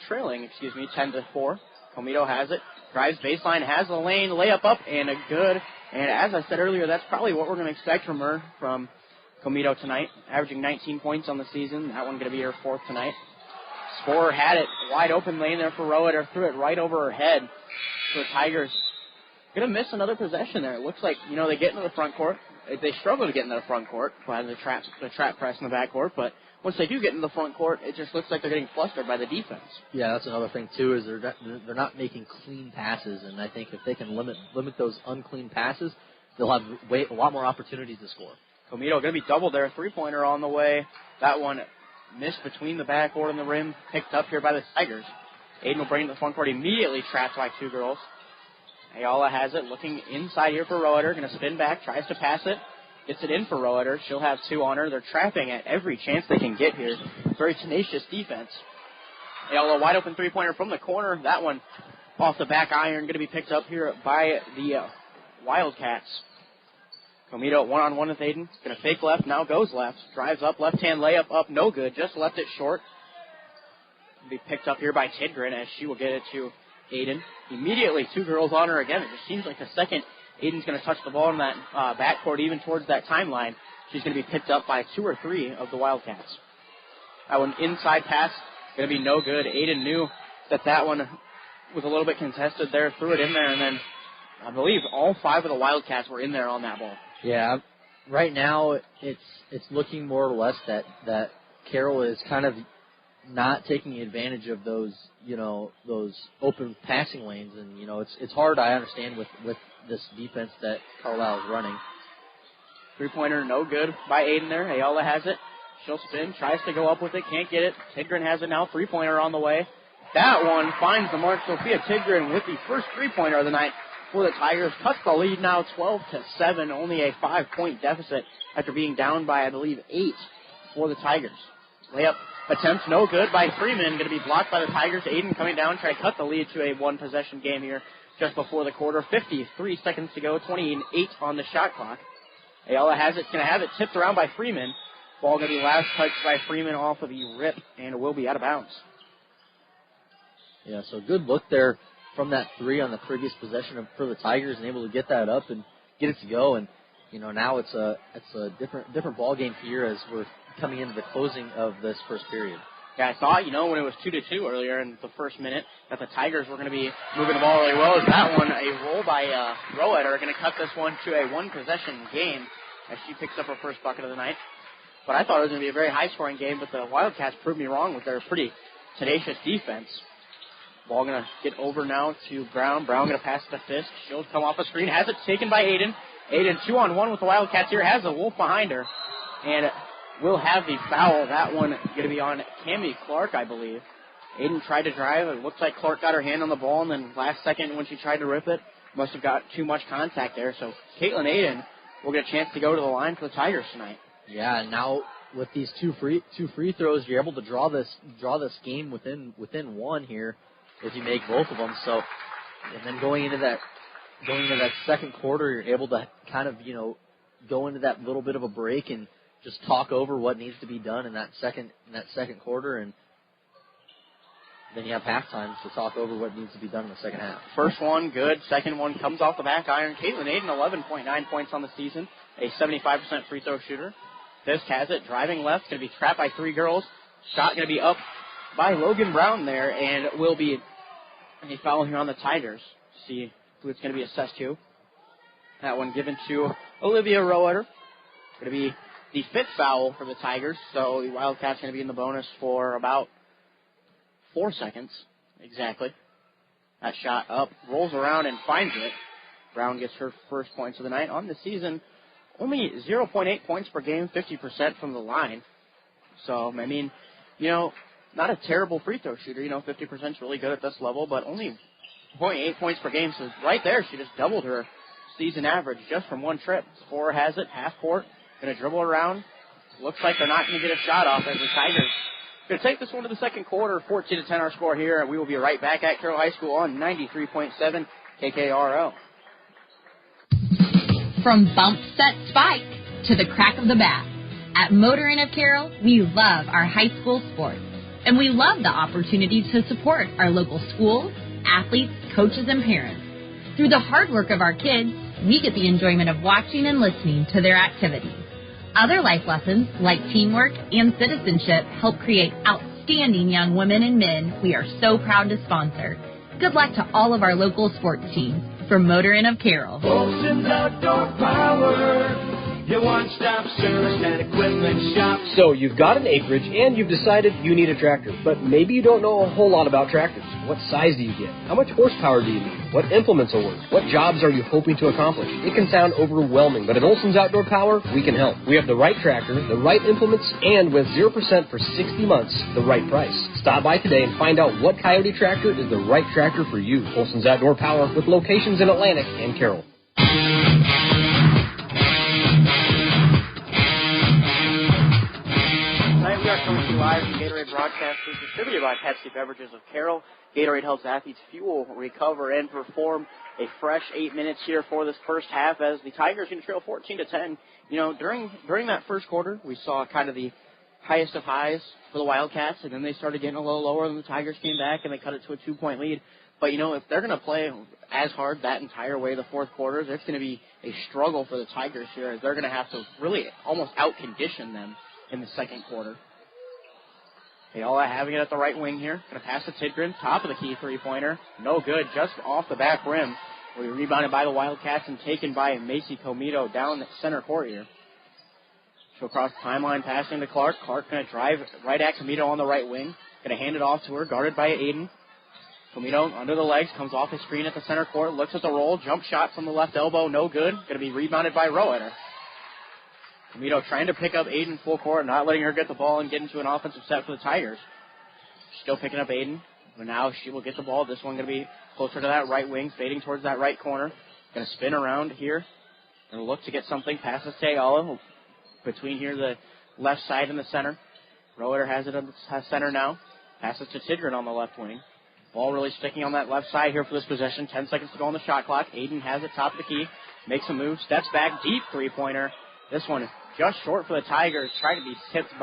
trailing 10-4. Comito has it. Drives baseline, has the lane, layup up, and a good. And as I said earlier, that's probably what we're going to expect from her, from Comito tonight. Averaging 19 points on the season. That one going to be her 4th tonight. Spore had it. Wide open lane there for Roeder. Threw it right over her head. So the Tigers going to miss another possession there. It looks like, they get into the front court. They struggle to get into the front court by the trap press in the back court, but once they do get into the front court, it just looks like they're getting flustered by the defense. Yeah, that's another thing, too, is they're not making clean passes, and I think if they can limit those unclean passes, they'll have a lot more opportunities to score. Comito going to be doubled there. Three-pointer on the way. That one missed between the backboard and the rim, picked up here by the Tigers. Aiden will bring it to the front court, immediately trapped by two girls. Ayala has it, looking inside here for Roeder, going to spin back, tries to pass it, gets it in for Roeder. She'll have two on her. They're trapping at every chance they can get here. Very tenacious defense. Ayala, wide open three-pointer from the corner. That one off the back iron, going to be picked up here by the Wildcats. Comito one-on-one with Aiden. Going to fake left, now goes left. Drives up, left-hand layup up, no good. Just left it short. Be picked up here by Tidgren as she will get it to Aiden. Immediately, two girls on her again. It just seems like the second Aiden's going to touch the ball in that backcourt, even towards that timeline, she's going to be picked up by two or three of the Wildcats. That one inside pass, going to be no good. Aiden knew that one was a little bit contested there, threw it in there, and then I believe all five of the Wildcats were in there on that ball. Yeah, right now it's looking more or less that Carroll is kind of not taking advantage of those open passing lanes, and it's hard, I understand, with this defense that Carlisle is running. Three-pointer no good by Aiden there. Ayala has it. She'll spin, tries to go up with it, can't get it. Tidgren has it now. Three-pointer on the way. That one finds the mark. Sophia Tidgren with the first three-pointer of the night for the Tigers. Cuts the lead now 12-7, only a 5-point deficit after being down by, I believe, 8 for the Tigers. Layup attempt no good by Freeman, going to be blocked by the Tigers. Aiden coming down, trying to cut the lead to a one-possession game here just before the quarter. 53 seconds to go, 28 on the shot clock. Ayala has it, going to have it tipped around by Freeman. Ball going to be last touched by Freeman off of the rip, and it will be out of bounds. Yeah, so good look there from that three on the previous possession for the Tigers, and able to get that up and get it to go. And now it's a different ball game here as we're coming into the closing of this first period. Yeah, I thought, when it was 2-2 earlier in the first minute, that the Tigers were going to be moving the ball really well. As that one, a roll by Roeder, going to cut this one to a one-possession game as she picks up her first bucket of the night. But I thought it was going to be a very high-scoring game, but the Wildcats proved me wrong with their pretty tenacious defense. Ball going to get over now to Brown. Brown going to pass to Fisk. She'll come off the screen. Has it taken by Aiden. Aiden 2-on-1 with the Wildcats here. Has a Wolf behind her. And will have the foul. That one going to be on Cammie Clark, I believe. Aiden tried to drive. It looks like Clark got her hand on the ball, and then last second when she tried to rip it, must have got too much contact there. So Caitlin Aiden will get a chance to go to the line for the Tigers tonight. Yeah, and now with these two free throws, you're able to draw this game within one here if you make both of them. So, and then going into that second quarter, you're able to kind of go into that little bit of a break and just talk over what needs to be done in that second quarter, and then you have halftime to talk over what needs to be done in the second half. First one, good. Second one comes off the back iron. Caitlin Aiden, 11.9 points on the season, a 75% free throw shooter. Fisk has it, driving left, going to be trapped by three girls. Shot going to be up by Logan Brown there, and will be a foul here on the Tigers. See who it's going to be assessed to. That one given to Olivia Roeder. Going to be the fifth foul for the Tigers, so the Wildcats going to be in the bonus for about 4 seconds, exactly. That shot up, rolls around and finds it. Brown gets her first points of the night on the season. Only 0.8 points per game, 50% from the line. So, I mean, not a terrible free throw shooter. 50% is really good at this level, but only 0.8 points per game. So right there, she just doubled her season average just from one trip. Scorer has it, half court, going to dribble around. Looks like they're not going to get a shot off as the Tigers going to take this one to the second quarter. 14-10 our score here, and we will be right back at Carroll High School on 93.7 KKRO. From bump, set, spike to the crack of the bat, at Motor Inn of Carroll, we love our high school sports, and we love the opportunity to support our local schools, athletes, coaches, and parents. Through the hard work of our kids, we get the enjoyment of watching and listening to their activities. Other life lessons, like teamwork and citizenship, help create outstanding young women and men we are so proud to sponsor. Good luck to all of our local sports teams. From Motor Inn of Carroll. Olsen's Outdoor Power, your one-stop service and equipment One-Stop Shop. So you've got an acreage and you've decided you need a tractor, but maybe you don't know a whole lot about tractors. What size do you get? How much horsepower do you need? What implements will work? What jobs are you hoping to accomplish? It can sound overwhelming, but at Olson's Outdoor Power, we can help. We have the right tractor, the right implements, and with 0% for 60 months, the right price. Stop by today and find out what Coyote tractor is the right tractor for you. Olson's Outdoor Power with locations in Atlantic and Carroll. Tonight we are coming to you live from Gatorade Broadcasters, distributed by Pepsi Beverages of Carroll. Gatorade helps athletes fuel, recover, and perform. A fresh 8 minutes here for this first half as the Tigers can trail 14-10. You know, during that first quarter, we saw kind of the highest of highs for the Wildcats, and then they started getting a little lower, and the Tigers came back, and they cut it to a 2-point lead. But, you know, if they're going to play as hard that entire way the fourth quarter, it's going to be a struggle for the Tigers here, as they're going to have to really almost out-condition them in the second quarter. Ayala having it at the right wing here. Going to pass to Tidgren. Top of the key three-pointer. No good. Just off the back rim. We rebounded by the Wildcats and taken by Macy Comito down the center court here. She'll cross the timeline, passing to Clark. Clark going to drive right at Comito on the right wing. Going to hand it off to her, guarded by Aiden. Comito under the legs, comes off the screen at the center court, looks at the roll, jump shot from the left elbow, no good. Going to be rebounded by Roeder. Comito trying to pick up Aiden full court, not letting her get the ball and get into an offensive set for the Tigers. Still picking up Aiden, but now she will get the ball. This one going to be closer to that right wing, fading towards that right corner. Going to spin around here. Going to look to get something. Passes to Ayala. Between here, the left side and the center. Roeder has it at the center now. Passes to Tidgren on the left wing. Ball really sticking on that left side here for this possession. 10 seconds to go on the shot clock. Aiden has it top of the key. Makes a move. Steps back. Deep three-pointer. This one just short for the Tigers. Trying to be tipped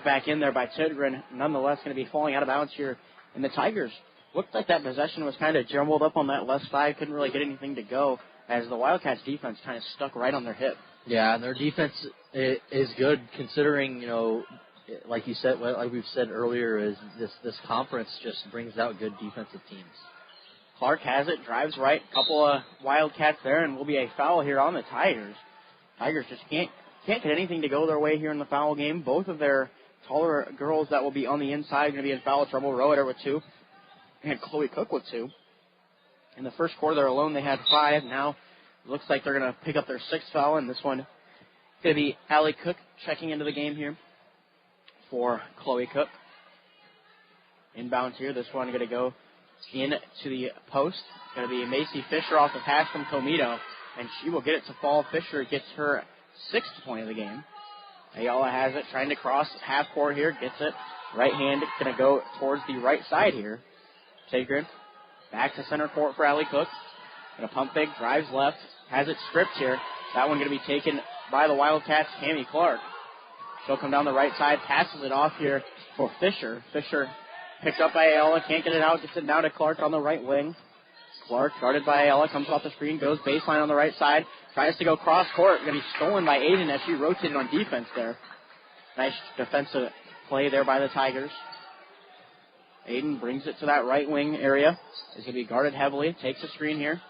back in there by Tidgren. Nonetheless, going to be falling out of bounds here. And the Tigers looked like that possession was kind of jumbled up on that left side. Couldn't really get anything to go as the Wildcats defense kind of stuck right on their hip. Yeah, and their defense is good considering, you know, like you said, like we've said earlier, is this conference just brings out good defensive teams. Clark has it, drives right, couple of Wildcats there, and will be a foul here on the Tigers. Tigers just can't get anything to go their way here in the foul game. Both of their taller girls that will be on the inside going to be in foul trouble. Roeder with 2, and Chloe Cook with 2. In the first quarter alone, they had 5. Now it looks like they're going to pick up their 6th foul, and this one going to be Allie Cook checking into the game here for Chloe Cook. Inbounds here. This one going to go in to the post. Going to be Macy Fisher off the pass from Comito, and she will get it to fall. Fisher gets her 6th point of the game. Ayala has it, trying to cross half court here. Gets it. Right hand going to go towards the right side here. Tidgren back to center court for Allie Cook. Going to pump fake, drives left. Has it stripped here. That one going to be taken by the Wildcats, Cammie Clark. She'll come down the right side, passes it off here for Fisher. Fisher picked up by Ayala, can't get it out, gets it down to Clark on the right wing. Clark, guarded by Ayala, comes off the screen, goes baseline on the right side, tries to go cross court, going to be stolen by Aiden as she rotated on defense there. Nice defensive play there by the Tigers. Aiden brings it to that right wing area. Is going to be guarded heavily, takes a screen here.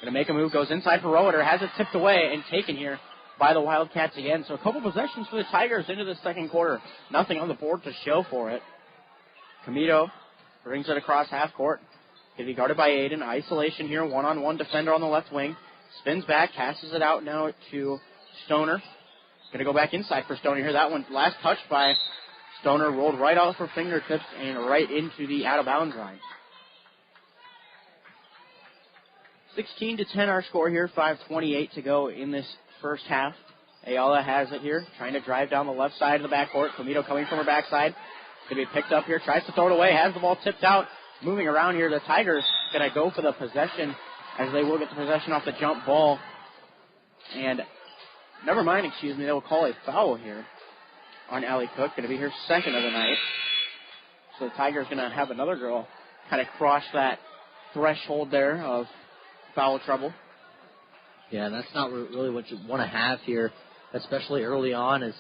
Going to make a move, goes inside for Roeder, has it tipped away and taken here by the Wildcats again. So a couple possessions for the Tigers into the second quarter. Nothing on the board to show for it. Comito brings it across half court. Going to be guarded by Aiden. Isolation here, one-on-one defender on the left wing. Spins back, passes it out now to Stoner. Going to go back inside for Stoner here. That one last touched by Stoner, rolled right off her fingertips and right into the out-of-bounds line. 16-10 our score here, 5:28 to go in this first half. Ayala has it here, trying to drive down the left side of the backcourt. Comito coming from her backside. Going to be picked up here, tries to throw it away, has the ball tipped out. Moving around here, the Tigers going to go for the possession, as they will get the possession off the jump ball. And they will call a foul here on Allie Cook. Going to be her 2nd of the night. So the Tigers going to have another girl kind of cross that threshold there of foul trouble. Yeah, and that's not really what you want to have here, especially early on, as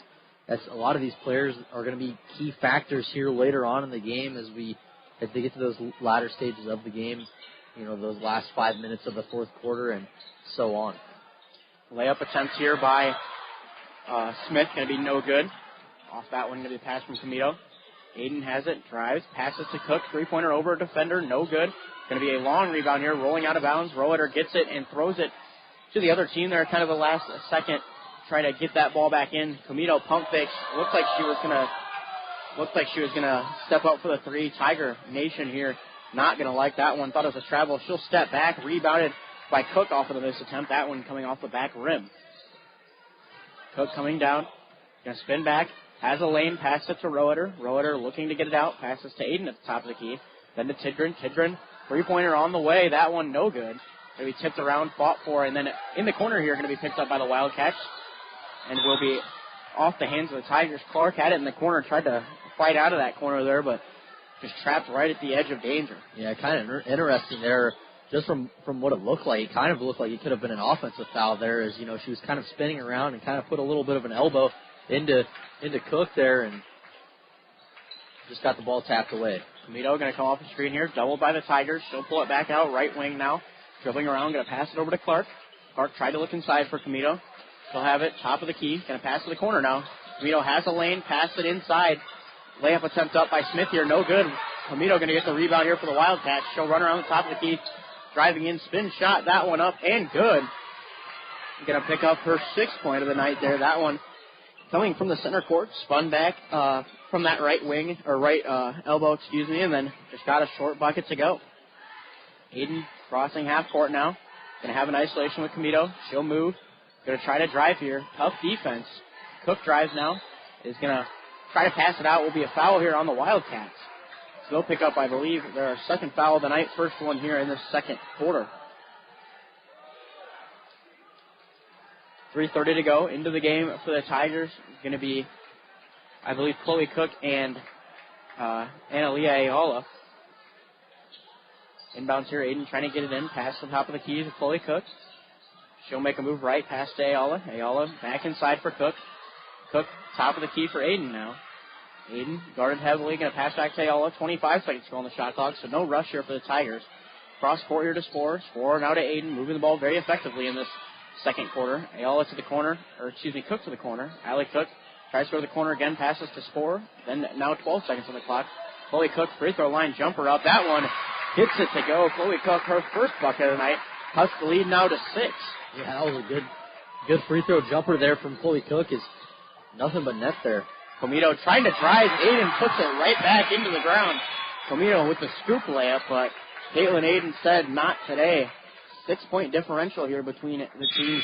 a lot of these players are going to be key factors here later on in the game as they get to those latter stages of the game, you know, those last 5 minutes of the fourth quarter and so on. Layup attempts here by Smith going to be no good. Off that one, going to be a pass from Camito. Aiden has it, drives, passes to Cook, three-pointer over a defender, no good. Going to be a long rebound here, rolling out of bounds. Roeder gets it and throws it to the other team there, kind of the last second, try to get that ball back in. Camito pump fakes, looked like she was gonna step up for the three. Tiger Nation here, not gonna like that one. Thought it was a travel. She'll step back, rebounded by Cook off of the missed attempt. That one coming off the back rim. Cook coming down, gonna spin back. Has a lane, pass it to Roeder. Roeder looking to get it out. Passes to Aiden at the top of the key. Then to Tidgren. Tidgren, three-pointer on the way. That one no good. Going to be tipped around, fought for, and then in the corner here, going to be picked up by the Wildcats. And will be off the hands of the Tigers. Clark had it in the corner, tried to fight out of that corner there, but just trapped right at the edge of danger. Yeah, kind of interesting there. Just from what it looked like, it kind of looked like it could have been an offensive foul there, as, she was kind of spinning around and kind of put a little bit of an elbow into Cook there and just got the ball tapped away. Camito going to come off the screen here, doubled by the Tigers. She'll pull it back out, right wing now. Dribbling around, going to pass it over to Clark. Clark tried to look inside for Camito. She'll have it, top of the key. Going to pass to the corner now. Camito has a lane, pass it inside. Layup attempt up by Smith here, no good. Camito going to get the rebound here for the Wildcats. She'll run around the top of the key, driving in, spin shot, that one up and good. Going to pick up her 6th point of the night there. That one coming from the center court, spun back from that right wing, or right elbow, and then just got a short bucket to go. Aiden crossing half court now. Going to have an isolation with Camito. She'll move. Going to try to drive here. Tough defense. Cook drives now. Is going to try to pass it out. Will be a foul here on the Wildcats. So they'll pick up, I believe, their second foul of the night. First one here in the second quarter. 3:30 to go into the game for the Tigers. It's going to be, I believe, Chloe Cook and Analia Ayala. Inbounds here, Aiden trying to get it in. Pass to the top of the key to Chloe Cook. She'll make a move right, pass to Ayala. Ayala back inside for Cook. Cook, top of the key for Aiden now. Aiden guarded heavily, going to pass back to Ayala. 25 seconds to go on the shot clock, so no rush here for the Tigers. Cross court here to Spore. Spore now to Aiden, moving the ball very effectively in this second quarter. Ayala to the corner, Cook to the corner. Allie Cook tries to go to the corner again, passes to Spore. Then now 12 seconds on the clock. Chloe Cook, free throw line jumper up. That one hits it to go. Chloe Cook, her first bucket of the night. Hucks the lead now to 6. Yeah, that was a good free throw jumper there from Chloe Cook. Is nothing but net there. Camito trying to drive. Aiden puts it right back into the ground. Camito with the scoop layup, but Caitlin Aiden said not today. 6-point differential here between the teams,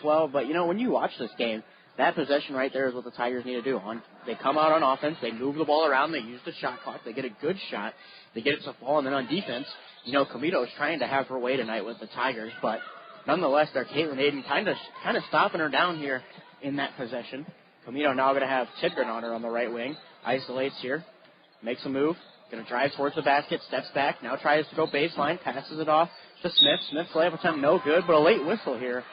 18-12. But, when you watch this game, that possession right there is what the Tigers need to do. They come out on offense. They move the ball around. They use the shot clock. They get a good shot. They get it to fall. And then on defense, Camito is trying to have her way tonight with the Tigers. But nonetheless, they're Caitlin Aiden kind of stopping her down here in that possession. Camito now going to have Tidgren on her on the right wing. Isolates here. Makes a move. Going to drive towards the basket. Steps back. Now tries to go baseline. Passes it off to Smith. Smith's layup attempt no good, but a late whistle here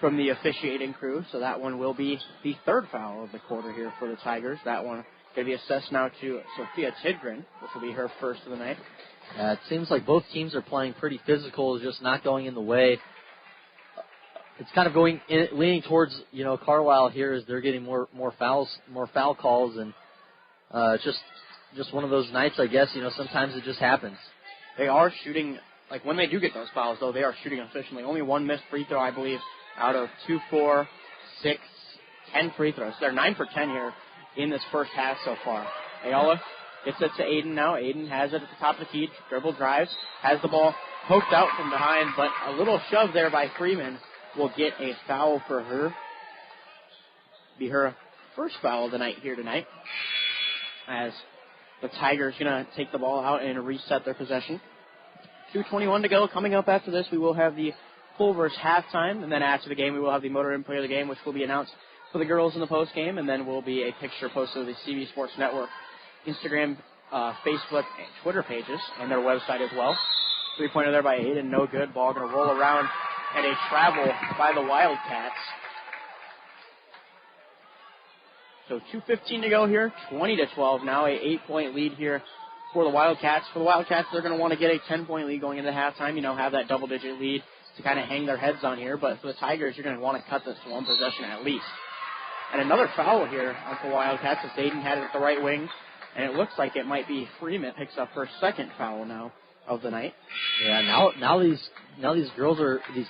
from the officiating crew. So that one will be the third foul of the quarter here for the Tigers. That one going to be assessed now to Sophia Tidgren, which will be her first of the night. It seems like both teams are playing pretty physical, just not going in the way. It's kind of leaning towards Carlisle here as they're getting more foul calls, and just one of those nights, I guess. Sometimes it just happens. They are shooting, when they do get those fouls, though, they are shooting efficiently. Only one missed free throw, I believe, out of 2, 4, 6, 10 free throws. They're 9 for 10 here in this first half so far. Ayala gets it to Aiden now. Aiden has it at the top of the key. Dribble drives, has the ball poked out from behind, but a little shove there by Freeman will get a foul for her. Be her first foul of the night here tonight, as the Tigers going to take the ball out and reset their possession. 2:21 to go. Coming up after this, we will have the Culver's halftime, and then after the game, we will have the Motor Inn Player of the Game, which will be announced for the girls in the post game, and then will be a picture posted to the CB Sports Network Instagram, Facebook, and Twitter pages, and their website as well. 3-pointer there by Aiden, no good. Ball going to roll around, and a travel by the Wildcats. So 2:15 to go here, 20-12 now, a 8-point lead here for the Wildcats. For the Wildcats, they're going to want to get a 10-point lead going into halftime, have that double-digit lead to kind of hang their heads on here. But for the Tigers, you're going to want to cut this to one possession at least. And another foul here on the Wildcats as Aiden had it at the right wing. And it looks like it might be Freeman picks up her second foul now of the night. Yeah, now these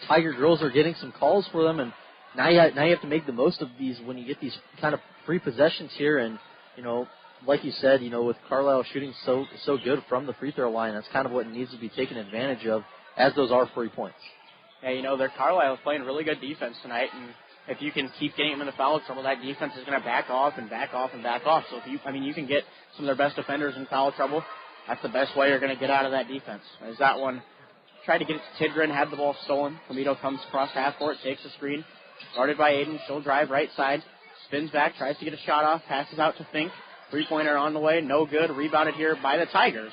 Tiger girls are getting some calls for them, and now you have to make the most of these when you get these kind of free possessions here. And like you said, with Carlisle shooting so good from the free throw line, that's kind of what needs to be taken advantage of, as those are free points. Yeah, their Carlisle is playing really good defense tonight, and if you can keep getting them in the foul trouble, that defense is going to back off and back off and back off. So if you can get some of their best defenders in foul trouble, that's the best way you're going to get out of that defense. As that one tried to get it to Tidgren, had the ball stolen. Comito comes across half court, takes the screen, guarded by Aiden. She'll drive right side, spins back, tries to get a shot off, passes out to Fink. Three-pointer on the way, no good. Rebounded here by the Tigers.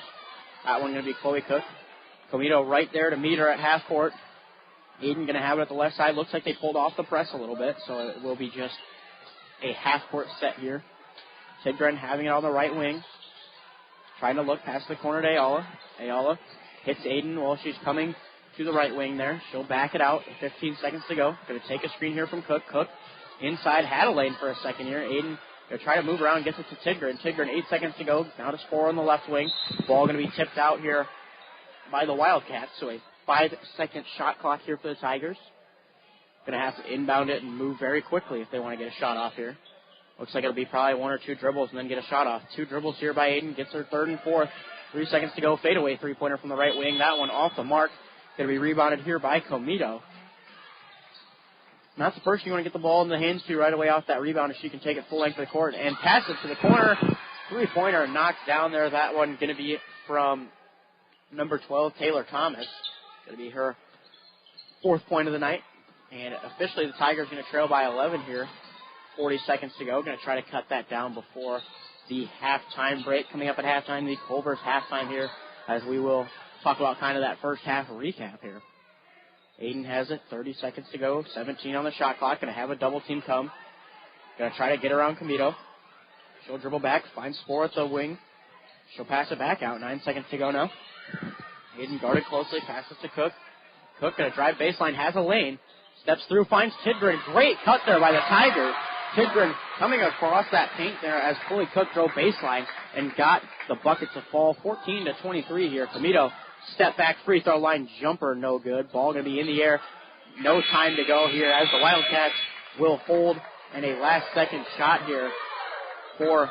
That one going to be Chloe Cook. Comito right there to meet her at half court. Aiden going to have it at the left side. Looks like they pulled off the press a little bit, so it will be just a half-court set here. Tidgren having it on the right wing. Trying to look past the corner to Ayala. Ayala hits Aiden while she's coming to the right wing there. She'll back it out. 15 seconds to go. Going to take a screen here from Cook. Cook inside, had a lane for a second here. Aiden going to try to move around, gets it to Tidgren. Tidgren, 8 seconds to go. Now to score on the left wing. Ball going to be tipped out here by the Wildcats, so a 5-second shot clock here for the Tigers. Going to have to inbound it and move very quickly if they want to get a shot off here. Looks like it'll be probably one or two dribbles and then get a shot off. 2 dribbles here by Aiden. Gets her third and fourth. 3 seconds to go. Fadeaway three-pointer from the right wing. That one off the mark. Going to be rebounded here by Comito. Not the person you want to get the ball in the hands to right away off that rebound if she can take it full length of the court and pass it to the corner. Three-pointer knocked down there. That one going to be from number 12, Taylor Thomas. Going to be her 4th point of the night. And officially the Tigers going to trail by 11 here. 40 seconds to go. Going to try to cut that down before the halftime break. Coming up at halftime, the Culver's halftime here, as we will talk about kind of that first half recap here. Aiden has it. 30 seconds to go. 17 on the shot clock. Going to have a double team come. Going to try to get around Comito. She'll dribble back. Finds Spore at the wing. She'll pass it back out. 9 seconds to go now. Aiden guarded closely. Passes to Cook. Cook going to drive baseline. Has a lane. Steps through. Finds Tidgren. Great cut there by the Tigers. Tidgren coming across that paint there as Chloe Cook drove baseline and got the bucket to fall. 14-23 here. Comito step back free throw line jumper, no good. Ball going to be in the air. No time to go here as the Wildcats will hold, and a last second shot here for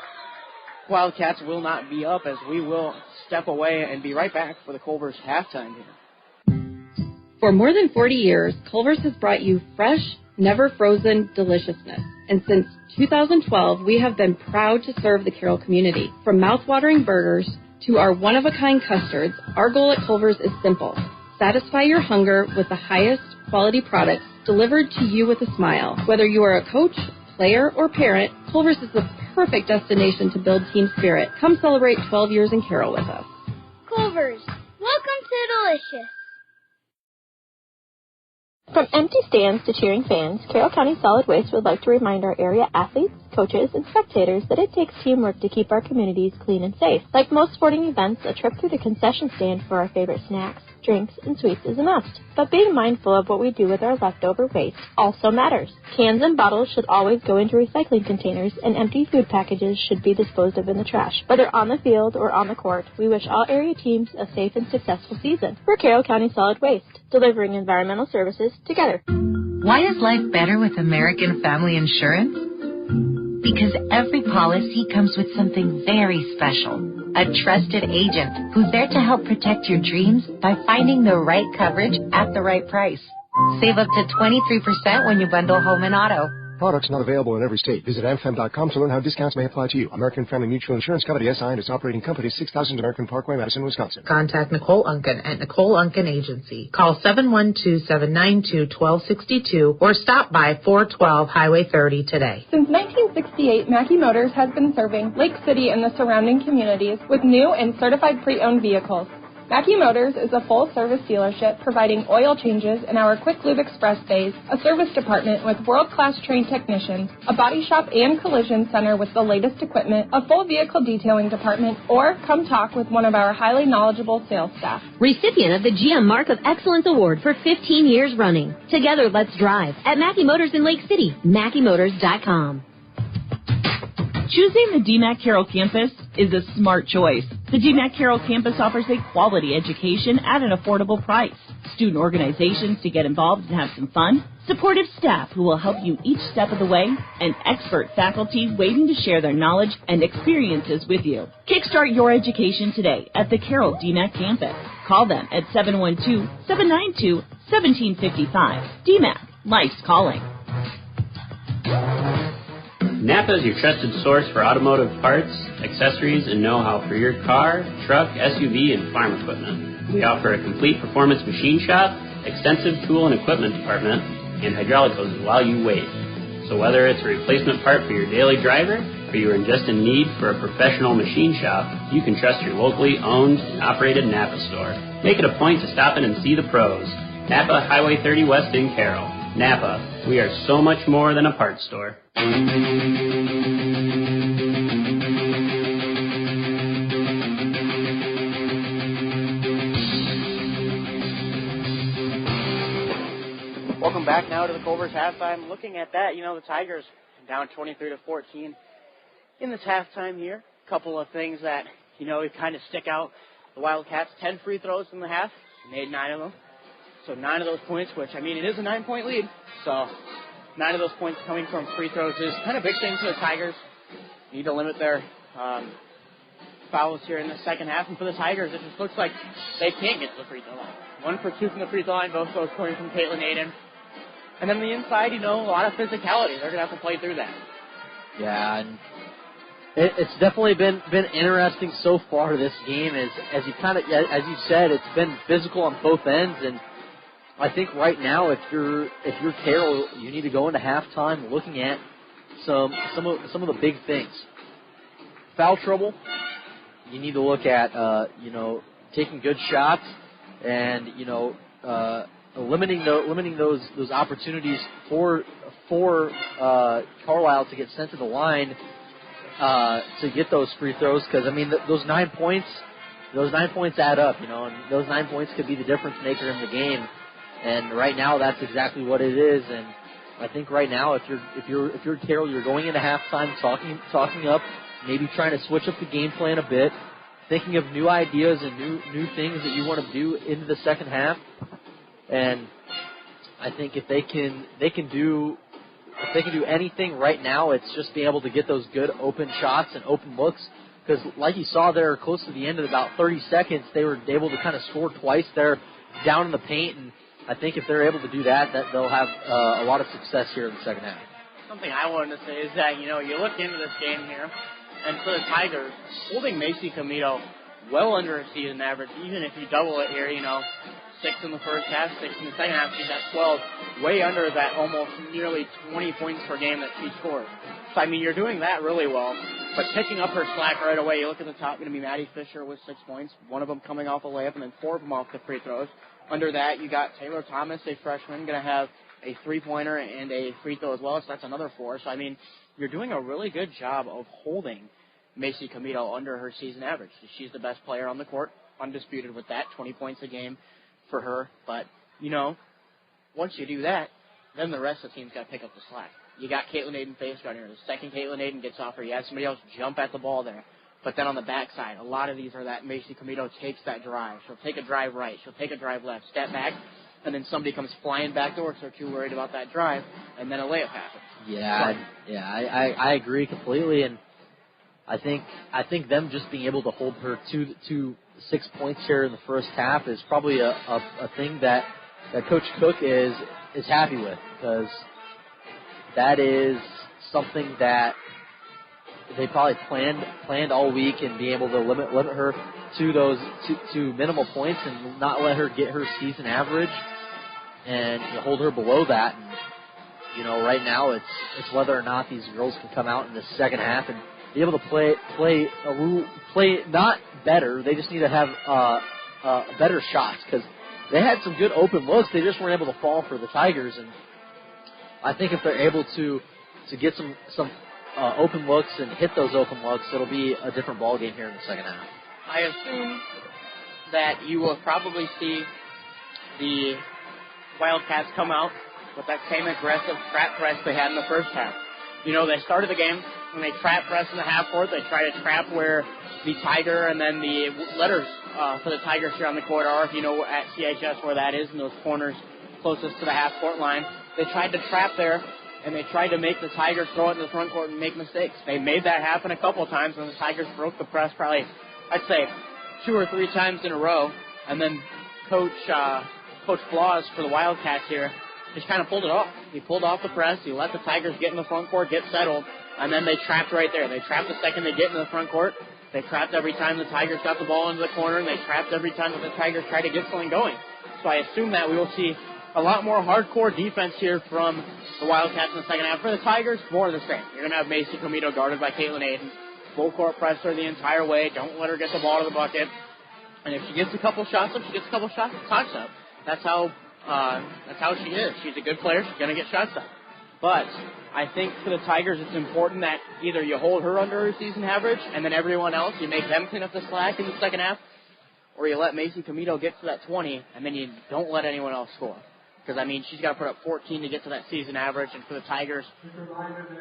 Wildcats will not be up, as we will step away and be right back for the Culver's halftime here. For more than 40 years, Culver's has brought you fresh, never frozen deliciousness. And since 2012, we have been proud to serve the Carroll community. From mouth-watering burgers to our one-of-a-kind custards, our goal at Culver's is simple. Satisfy your hunger with the highest quality products delivered to you with a smile. Whether you are a coach, player, or parent, Culver's is the perfect destination to build team spirit. Come celebrate 12 years in Carroll with us. Culver's, welcome to Delicious. From empty stands to cheering fans, Carroll County Solid Waste would like to remind our area athletes, coaches, and spectators that it takes teamwork to keep our communities clean and safe. Like most sporting events, a trip through the concession stand for our favorite snacks, drinks, and sweets is a must. But being mindful of what we do with our leftover waste also matters. Cans and bottles should always go into recycling containers, and empty food packages should be disposed of in the trash. Whether on the field or on the court, we wish all area teams a safe and successful season. We're Carroll County Solid Waste, delivering environmental services together. Why is life better with American Family Insurance? Because every policy comes with something very special. A trusted agent who's there to help protect your dreams by finding the right coverage at the right price. Save up to 23% when you bundle home and auto. Products not available in every state. Visit amfam.com to learn how discounts may apply to you. American Family Mutual Insurance Company, SI, and its operating company, 6000 American Parkway, Madison, Wisconsin. Contact Nicole Unken at Nicole Unken Agency. Call 712-792-1262 or stop by 412 Highway 30 today. Since 1968, Mackey Motors has been serving Lake City and the surrounding communities with new and certified pre-owned vehicles. Mackey Motors is a full-service dealership providing oil changes in our Quick Lube Express bays, a service department with world-class trained technicians, a body shop and collision center with the latest equipment, a full vehicle detailing department, or come talk with one of our highly knowledgeable sales staff. Recipient of the GM Mark of Excellence Award for 15 years running. Together, let's drive at Mackey Motors in Lake City. MackeyMotors.com. Choosing the DMAC Carroll campus is a smart choice. The DMAC Carroll campus offers a quality education at an affordable price, student organizations to get involved and have some fun, supportive staff who will help you each step of the way, and expert faculty waiting to share their knowledge and experiences with you. Kickstart your education today at the Carroll DMAC campus. Call them at 712-792-1755. DMAC, life's calling. Napa is your trusted source for automotive parts, accessories, and know-how for your car, truck, SUV, and farm equipment. We offer a complete performance machine shop, extensive tool and equipment department, and hydraulic hoses while you wait. So whether it's a replacement part for your daily driver, or you are just in need for a professional machine shop, you can trust your locally owned and operated Napa store. Make it a point to stop in and see the pros. Napa Highway 30 West in Carroll. Napa, we are so much more than a parts store. Welcome back now to the Culver's halftime. Looking at that, the Tigers down 23-14 in this halftime here. A couple of things that, kind of stick out. The Wildcats, 10 free throws in the half, made 9 of them. So 9 of those points, which, it is a 9-point lead. So 9 of those points coming from free throws is kind of a big thing for the Tigers. Need to limit their fouls here in the second half. And for the Tigers, it just looks like they can't get to the free throw line. 1 for 2 from the free throw line, both those coming from Caitlin Aiden. And then the inside, a lot of physicality. They're going to have to play through that. Yeah, and it's definitely been interesting so far this game. As you said, it's been physical on both ends, and I think right now, if you're Carroll, you need to go into halftime looking at some of the big things. Foul trouble. You need to look at taking good shots and limiting those opportunities for Carlisle to get sent to the line to get those free throws, because those 9 points add up, and those 9 points could be the difference maker in the game. And right now, that's exactly what it is. And I think right now, if you're Carroll, you're going into halftime talking up, maybe trying to switch up the game plan a bit, thinking of new ideas and new things that you want to do into the second half. And I think if they can do anything right now, it's just being able to get those good open shots and open looks. Because like you saw there, close to the end of about 30 seconds, they were able to kind of score twice there down in the paint. And I think if they're able to do that they'll have a lot of success here in the second half. Something I wanted to say is that, you look into this game here, and for the Tigers, holding Macy Comito well under a season average, even if you double it here, 6 in the first half, 6 in the second half, she's at 12, way under that almost nearly 20 points per game that she scored. So, you're doing that really well, but picking up her slack right away. You look at the top, going to be Maddie Fisher with 6 points, 1 of them coming off a layup, and then 4 of them off the free throws. Under that, you got Taylor Thomas, a freshman, going to have a 3-pointer and a free throw as well, so that's another 4. So, you're doing a really good job of holding Macy Comito under her season average. She's the best player on the court, undisputed with that, 20 points a game for her. But, once you do that, then the rest of the team's got to pick up the slack. You got Caitlin Aiden face guarding her. The second Caitlin Aiden gets off her, you have somebody else jump at the ball there. But then on the backside, a lot of these are that Macy Comito takes that drive. She'll take a drive right. She'll take a drive left, step back, and then somebody comes flying back door because they're too worried about that drive, and then a layup happens. I agree completely, and I think them just being able to hold her to 6 points here in the first half is probably a thing that Coach Cook is happy with, because that is something that they probably planned all week, and be able to limit her to minimal points and not let her get her season average and hold her below that. And right now it's whether or not these girls can come out in the second half and be able to play not better. They just need to have better shots, because they had some good open looks. They just weren't able to fall for the Tigers. And I think if they're able to get some open looks and hit those open looks, it'll be a different ball game here in the second half. I assume that you will probably see the Wildcats come out with that same aggressive trap press they had in the first half. They started the game when they trap press in the half court, they try to trap where the Tiger and then the letters for the Tigers here on the court are, if you know at CHS where that is, in those corners closest to the half court line. They tried to trap there, and they tried to make the Tigers throw it in the front court and make mistakes. They made that happen a couple of times, and the Tigers broke the press probably, I'd say, 2 or 3 times in a row. And then Coach Flaws for the Wildcats here just kind of pulled it off. He pulled off the press. He let the Tigers get in the front court, get settled, and then they trapped right there. They trapped the second they get into the front court. They trapped every time the Tigers got the ball into the corner, and they trapped every time that the Tigers tried to get something going. So I assume that we will see a lot more hardcore defense here from the Wildcats in the second half. For the Tigers, more of the same. You're going to have Macy Comito guarded by Caitlin Aiden. Full court press her the entire way. Don't let her get the ball to the bucket. And if she gets a couple shots up, she gets a couple shots up. That's how she is. She's a good player. She's going to get shots up. But I think for the Tigers, it's important that either you hold her under her season average, and then everyone else, you make them clean up the slack in the second half, or you let Macy Comito get to that 20, and then you don't let anyone else score. Because, I mean, she's got to put up 14 to get to that season average, and for the Tigers,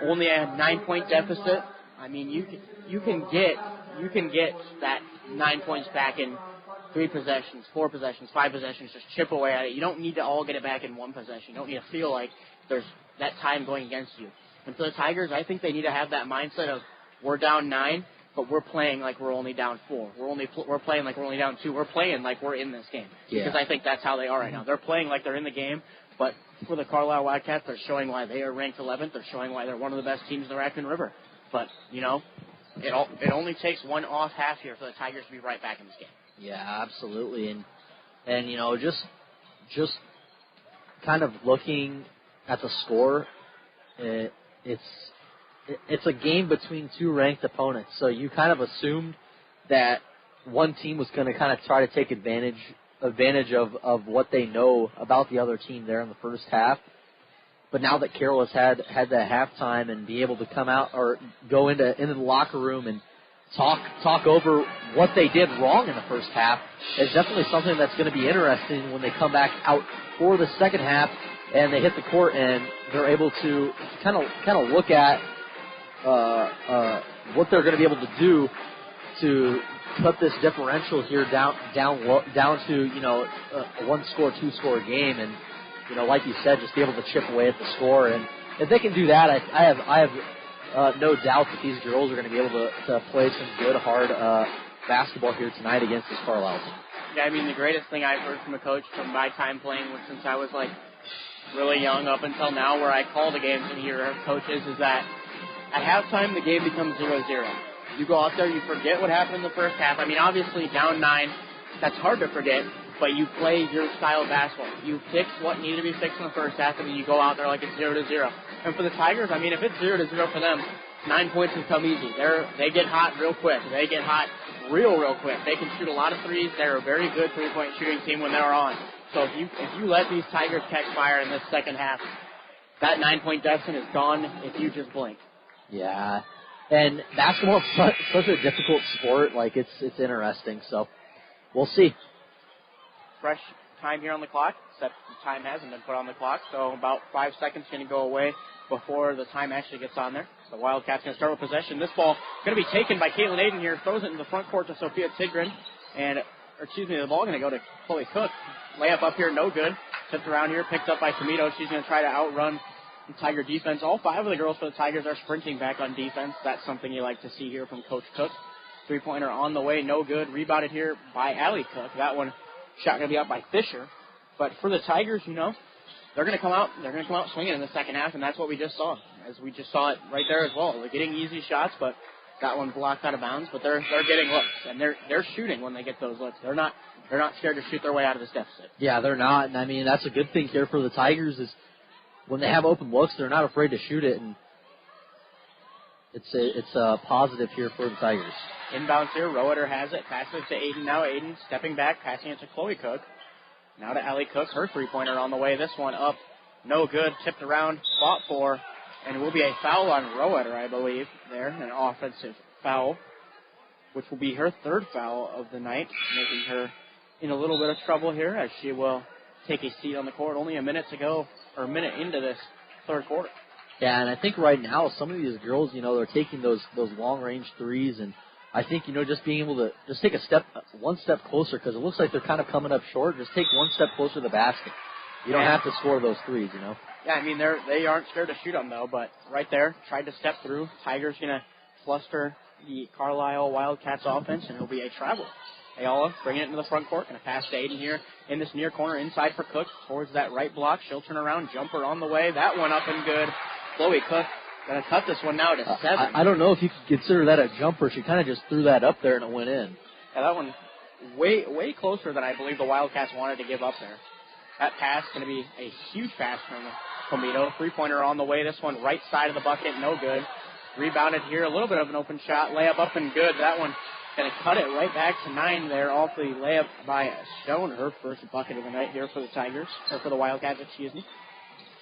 only a 9-point deficit. I mean, you can get that 9 points back in 3 possessions, 4 possessions, 5 possessions, just chip away at it. You don't need to all get it back in 1 possession. You don't need to feel like there's that time going against you. And for the Tigers, I think they need to have that mindset of we're down 9, but we're playing like we're only down 4. We're playing like we're only down 2. We're playing like we're in this game. Yeah. Because I think that's how they are right now. They're playing like they're in the game, but for the Carlisle Wildcats, they're showing why they are ranked 11th. They're showing why they're one of the best teams in the Raccoon River. But, you know, it only takes one off half here for the Tigers to be right back in this game. Yeah, absolutely. And you know, just kind of looking at the score, it's a game between 2 ranked opponents. So you kind of assumed that one team was going to kind of try to take advantage of what they know about the other team there in the first half. But now that Carroll has had that halftime and be able to come out or go into the locker room and talk over what they did wrong in the first half, is definitely something that's going to be interesting when they come back out for the second half and they hit the court and they're able to kind of look at what they're going to be able to do to cut this differential here down to, you know, a 1-score, 2-score game, and, you know, like you said, just be able to chip away at the score. And if they can do that, I have no doubt that these girls are going to be able to play some good, hard basketball here tonight against this Carlisle team. Yeah, I mean, the greatest thing I've heard from a coach from my time playing since I was, like, really young up until now, where I call the games and hear coaches, is that at halftime the game becomes 0-0. You go out there, you forget what happened in the first half. I mean, obviously, down 9, that's hard to forget, but you play your style of basketball. You fix what needed to be fixed in the first half, and then you go out there like it's 0-0. And for the Tigers, I mean, if it's 0-0 for them, 9 points has come easy. They get hot real quick. They get hot real quick. They can shoot a lot of threes. They're a very good three-point shooting team when they're on. So if you let these Tigers catch fire in this second half, that 9-point deficit is gone if you just blink. Yeah. And basketball is such a difficult sport. Like, it's interesting. So we'll see. Fresh time here on the clock, except the time hasn't been put on the clock. So about 5 seconds going to go away before the time actually gets on there. The Wildcats going to start with possession. This ball going to be taken by Caitlin Aiden here. Throws it in the front court to Sophia Tigran. The ball going to go to Chloe Cook. Layup up here, no good. Tipped around here, picked up by Comito. She's going to try to outrun the Tiger defense. All 5 of the girls for the Tigers are sprinting back on defense. That's something you like to see here from Coach Cook. 3-pointer on the way, no good. Rebounded here by Allie Cook. That one shot going to be up by Fisher. But for the Tigers, you know, they're going to come out swinging in the second half, and that's what we just saw. As we just saw it right there as well. They're getting easy shots, but that one blocked out of bounds. But they're getting looks, and they're shooting when they get those looks. They're not scared to shoot their way out of this deficit. Yeah, they're not. And I mean, that's a good thing here for the Tigers is when they have open looks, they're not afraid to shoot it, and it's a positive here for the Tigers. Inbounds here, Roeder has it, passes it to Aiden now. Aiden stepping back, passing it to Chloe Cook. Now to Allie Cook, her 3-pointer on the way. This one up, no good, tipped around, fought for, and it will be a foul on Roeder, I believe, there, an offensive foul, which will be her 3rd foul of the night, making her in a little bit of trouble here as she will take a seat on the court. Only a minute to go, or a minute into this 3rd quarter. Yeah, and I think right now some of these girls, they're taking those long-range threes, and I think, just being able to just take one step closer, because it looks like they're kind of coming up short. Just take one step closer to the basket. You don't have to score those threes, Yeah, I mean, they aren't scared to shoot them, though, but right there, tried to step through. Tigers going to fluster the Carlisle Wildcats offense, and it'll be a travel. Ayala bringing it into the front court. Going to pass to Aiden here in this near corner inside for Cook towards that right block. She'll turn around. Jumper on the way. That one up and good. Chloe Cook going to cut this one now to 7. I don't know if you could consider that a jumper. She kind of just threw that up there and it went in. Yeah, that one way closer than I believe the Wildcats wanted to give up there. That pass going to be a huge pass from Comito. 3-pointer on the way. This one right side of the bucket. No good. Rebounded here. A little bit of an open shot. Layup up and good. That one going to cut it right back to 9 there off the layup by Stone. Her first bucket of the night here for the Tigers, or for the Wildcats, excuse me.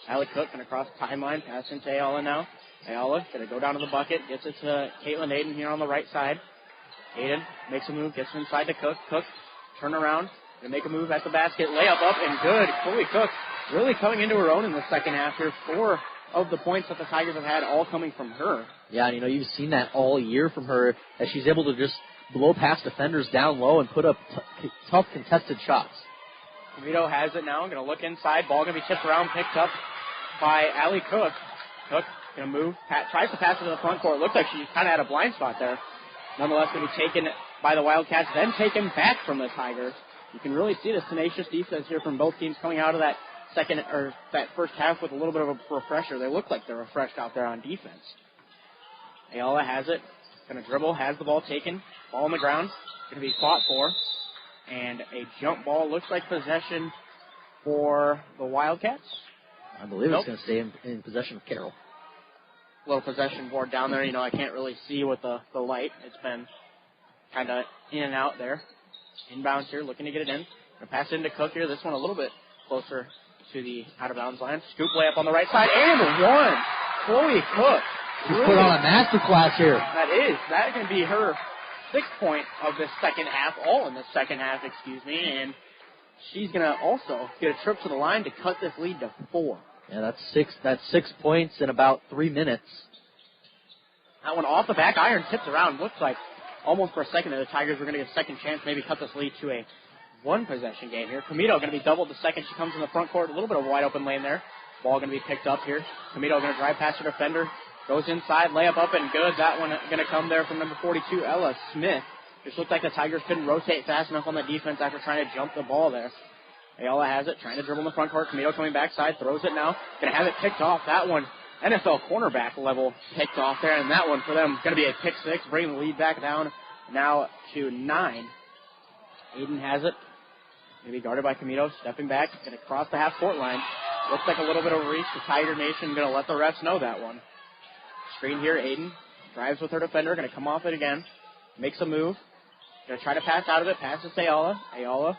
Allie Cook going to cross the timeline, pass into Ayala now. Ayala going to go down to the bucket, gets it to Caitlin Aiden here on the right side. Aiden makes a move, gets it inside to Cook. Cook, turn around, going to make a move at the basket. Layup up and good. Chloe Cook really coming into her own in the second half here. 4 of the points that the Tigers have had all coming from her. Yeah, and you've seen that all year from her, as she's able to just blow past defenders down low and put up tough contested shots. Comito has it now. Going to look inside. Ball going to be tipped around, picked up by Allie Cook. Cook going to move. Tries to pass it to the front court. Looks like she kind of had a blind spot there. Nonetheless, going to be taken by the Wildcats, then taken back from the Tigers. You can really see the tenacious defense here from both teams coming out of that first half with a little bit of a refresher. They look like they're refreshed out there on defense. Ayala has it. Going to dribble. Has the ball taken. Ball on the ground. Going to be fought for. And a jump ball. Looks like possession for the Wildcats. I believe it's going to stay in possession of Carroll. Little possession board down there. I can't really see with the light. It's been kind of in and out there. Inbounds here. Looking to get it in. Going to pass it into Cook here. This one a little bit closer to the out-of-bounds line. Scoop layup on the right side. And one. Chloe Cook. She's put on a masterclass here. That can be her 6th point of the second half, all in the second half, and she's going to also get a trip to the line to cut this lead to 4. Yeah, that's 6 points in about 3 minutes. That one off the back iron, tips around. Looks like almost for a second there the Tigers were going to get a second chance, maybe cut this lead to a 1-possession game here. Comito going to be doubled the second. She comes in the front court, a little bit of a wide open lane there. Ball going to be picked up here. Comito going to drive past her defender. Goes inside, layup up and good. That one going to come there from number 42, Ella Smith. Just looked like the Tigers couldn't rotate fast enough on the defense after trying to jump the ball there. Ayala has it, trying to dribble in the front court. Comito coming backside, throws it now. Going to have it picked off. That one, NFL cornerback level picked off there. And that one for them going to be a pick 6, bringing the lead back down now to 9. Aiden has it. Going to be guarded by Comito, stepping back. Going to cross the half-court line. Looks like a little bit of a reach. The Tiger Nation going to let the refs know that one. Screen here, Aiden drives with her defender, going to come off it again, makes a move, going to try to pass out of it, passes to Ayala. Ayala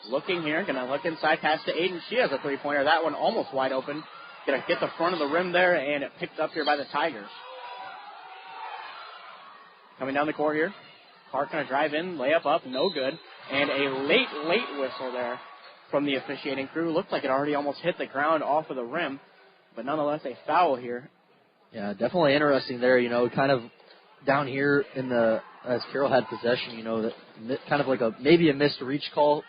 looking here, going to look inside, pass to Aiden. She has a 3-pointer, that one almost wide open. Going to get the front of the rim there, and it picked up here by the Tigers. Coming down the court here, Clark going to drive in, layup up, no good, and a late whistle there from the officiating crew. Looked like it already almost hit the ground off of the rim, but nonetheless a foul here. Yeah, definitely interesting there, kind of down here as Carroll had possession, that kind of like maybe a missed reach call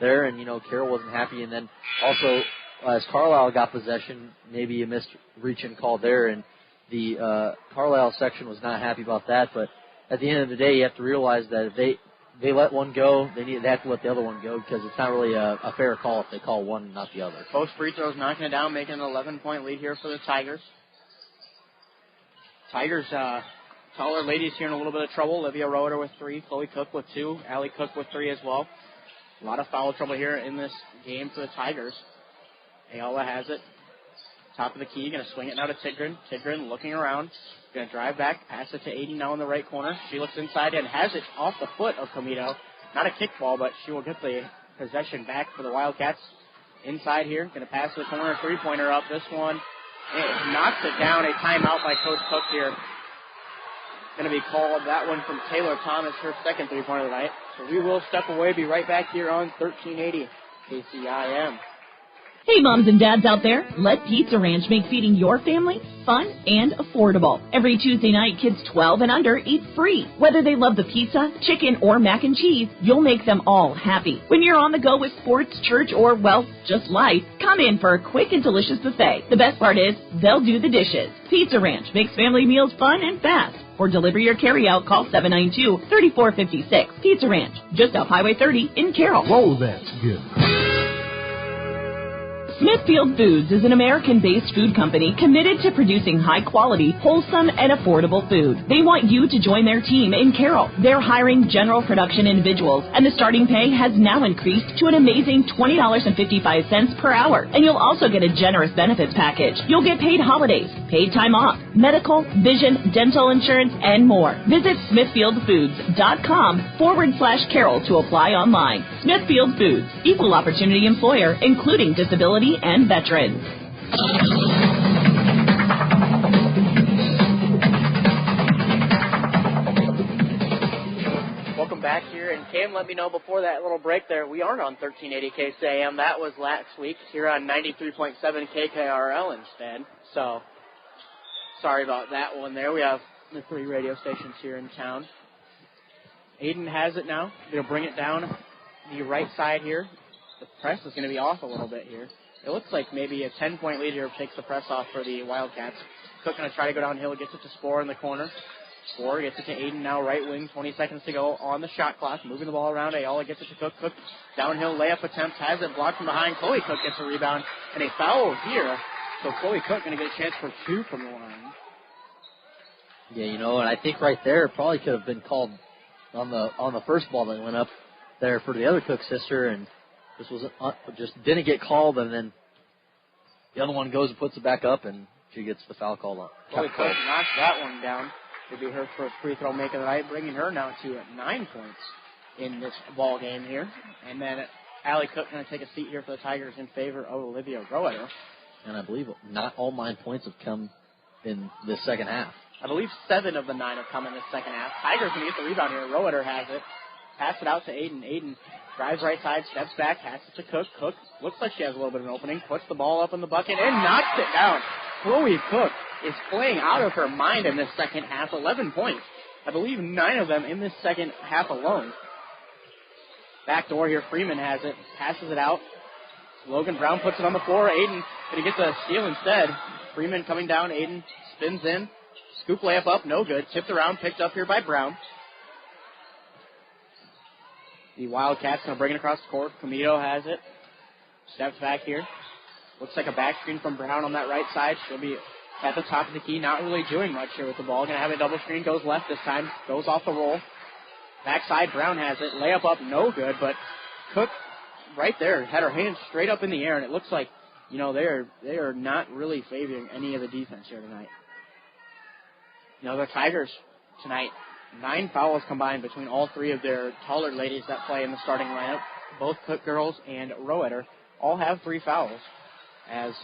there, and, Carroll wasn't happy. And then also, as Carlisle got possession, maybe a missed reach-in call there, and the Carlisle section was not happy about that. But at the end of the day, you have to realize that if they let one go, they have to let the other one go, because it's not really a fair call if they call one and not the other. Both free throws knocking it down, making an 11-point lead here for the Tigers. Tigers, taller ladies here in a little bit of trouble. Olivia Roeder with 3, Chloe Cook with 2, Allie Cook with 3 as well. A lot of foul trouble here in this game for the Tigers. Ayala has it. Top of the key, going to swing it now to Tidgren. Tidgren looking around, going to drive back, pass it to Aiden now in the right corner. She looks inside and has it off the foot of Comito. Not a kickball, but she will get the possession back for the Wildcats. Inside here, going to pass to the corner, 3-pointer up. This one, it knocks it down. A timeout by Coach Cook here. Going to be called. That one from Taylor Thomas, her second 3-pointer of the night. So we will step away, be right back here on 1380 KCIM. Hey, moms and dads out there, let Pizza Ranch make feeding your family fun and affordable. Every Tuesday night, kids 12 and under eat free. Whether they love the pizza, chicken, or mac and cheese, you'll make them all happy. When you're on the go with sports, church, or, well, just life, come in for a quick and delicious buffet. The best part is, they'll do the dishes. Pizza Ranch makes family meals fun and fast. For delivery or carry-out, call 792-3456. Pizza Ranch, just off Highway 30 in Carroll. Whoa, that's good. Smithfield Foods is an American-based food company committed to producing high-quality, wholesome, and affordable food. They want you to join their team in Carroll. They're hiring general production individuals, and the starting pay has now increased to an amazing $20.55 per hour. And you'll also get a generous benefits package. You'll get paid holidays, paid time off, medical, vision, dental insurance, and more. Visit smithfieldfoods.com/Carroll to apply online. Smithfield Foods, equal opportunity employer, including disability and veterans. Welcome back here, and Cam let me know before that little break there, we aren't on 1380 KCAM. That was last week here on 93.7 KKRL instead. So, sorry about that one there. We have the 3 radio stations here in town. Aiden has it now. They'll bring it down the right side here. The press is going to be off a little bit here. It looks like maybe a 10-point lead here takes the press off for the Wildcats. Cook going to try to go downhill, gets it to Spore in the corner. Spore gets it to Aiden now, right wing, 20 seconds to go on the shot clock, moving the ball around. Ayala gets it to Cook. Cook, downhill layup attempt, has it blocked from behind. Chloe Cook gets a rebound, and a foul here. So Chloe Cook going to get a chance for 2 from the line. Yeah, and I think right there it probably could have been called on the first ball that went up there for the other Cook sister, and this was just didn't get called, and then the other one goes and puts it back up, and she gets the foul call on. Chloe Cook knocks that one down. It'll be her first free throw make of the night, bringing her now to 9 points in this ball game here. And then Allie Cook going to take a seat here for the Tigers in favor of Olivia Roeder. And I believe not all 9 points have come in this second half. I believe 7 of the 9 have come in this second half. Tigers going to get the rebound here. Roeder has it. Pass it out to Aiden. Aiden drives right side, steps back, passes to Cook. Cook looks like she has a little bit of an opening, puts the ball up in the bucket, and knocks it down. Chloe Cook is playing out of her mind in this second half. 11 points. I believe 9 of them in this second half alone. Back door here, Freeman has it, passes it out. Logan Brown puts it on the floor. Aiden going to get the steal instead. Freeman coming down. Aiden spins in. Scoop layup up, no good. Tipped around, picked up here by Brown. The Wildcats going to bring it across the court. Camito has it. Steps back here. Looks like a back screen from Brown on that right side. She'll be at the top of the key, not really doing much here with the ball. Going to have a double screen. Goes left this time. Goes off the roll. Backside, Brown has it. Layup up, no good. But Cook right there had her hands straight up in the air, and it looks like, they are not really favoring any of the defense here tonight. The Tigers tonight, 9 fouls combined between all 3 of their taller ladies that play in the starting lineup. Both Cook girls and Roeder all have 3 fouls, as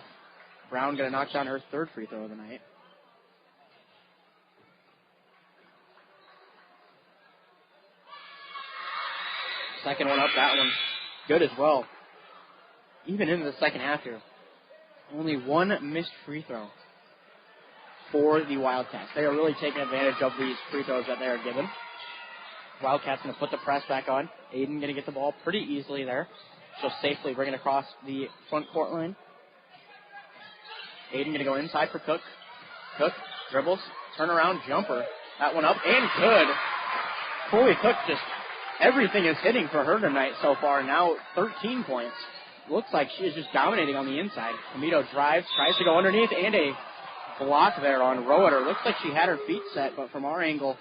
Brown going to knock down her 3rd free throw of the night. Second one up, that one's good as well. Even into the second half here, only 1 missed free throw for the Wildcats. They are really taking advantage of these free throws that they are given. Wildcats going to put the press back on. Aiden going to get the ball pretty easily there. She'll safely bring it across the front court line. Aiden going to go inside for Cook. Cook dribbles, turnaround jumper. That one up and good. Chloe Cook just, everything is hitting for her tonight so far. Now 13 points. Looks like she is just dominating on the inside. Camito drives, tries to go underneath, and a block there on Roeder. Looks like she had her feet set, but from our angle.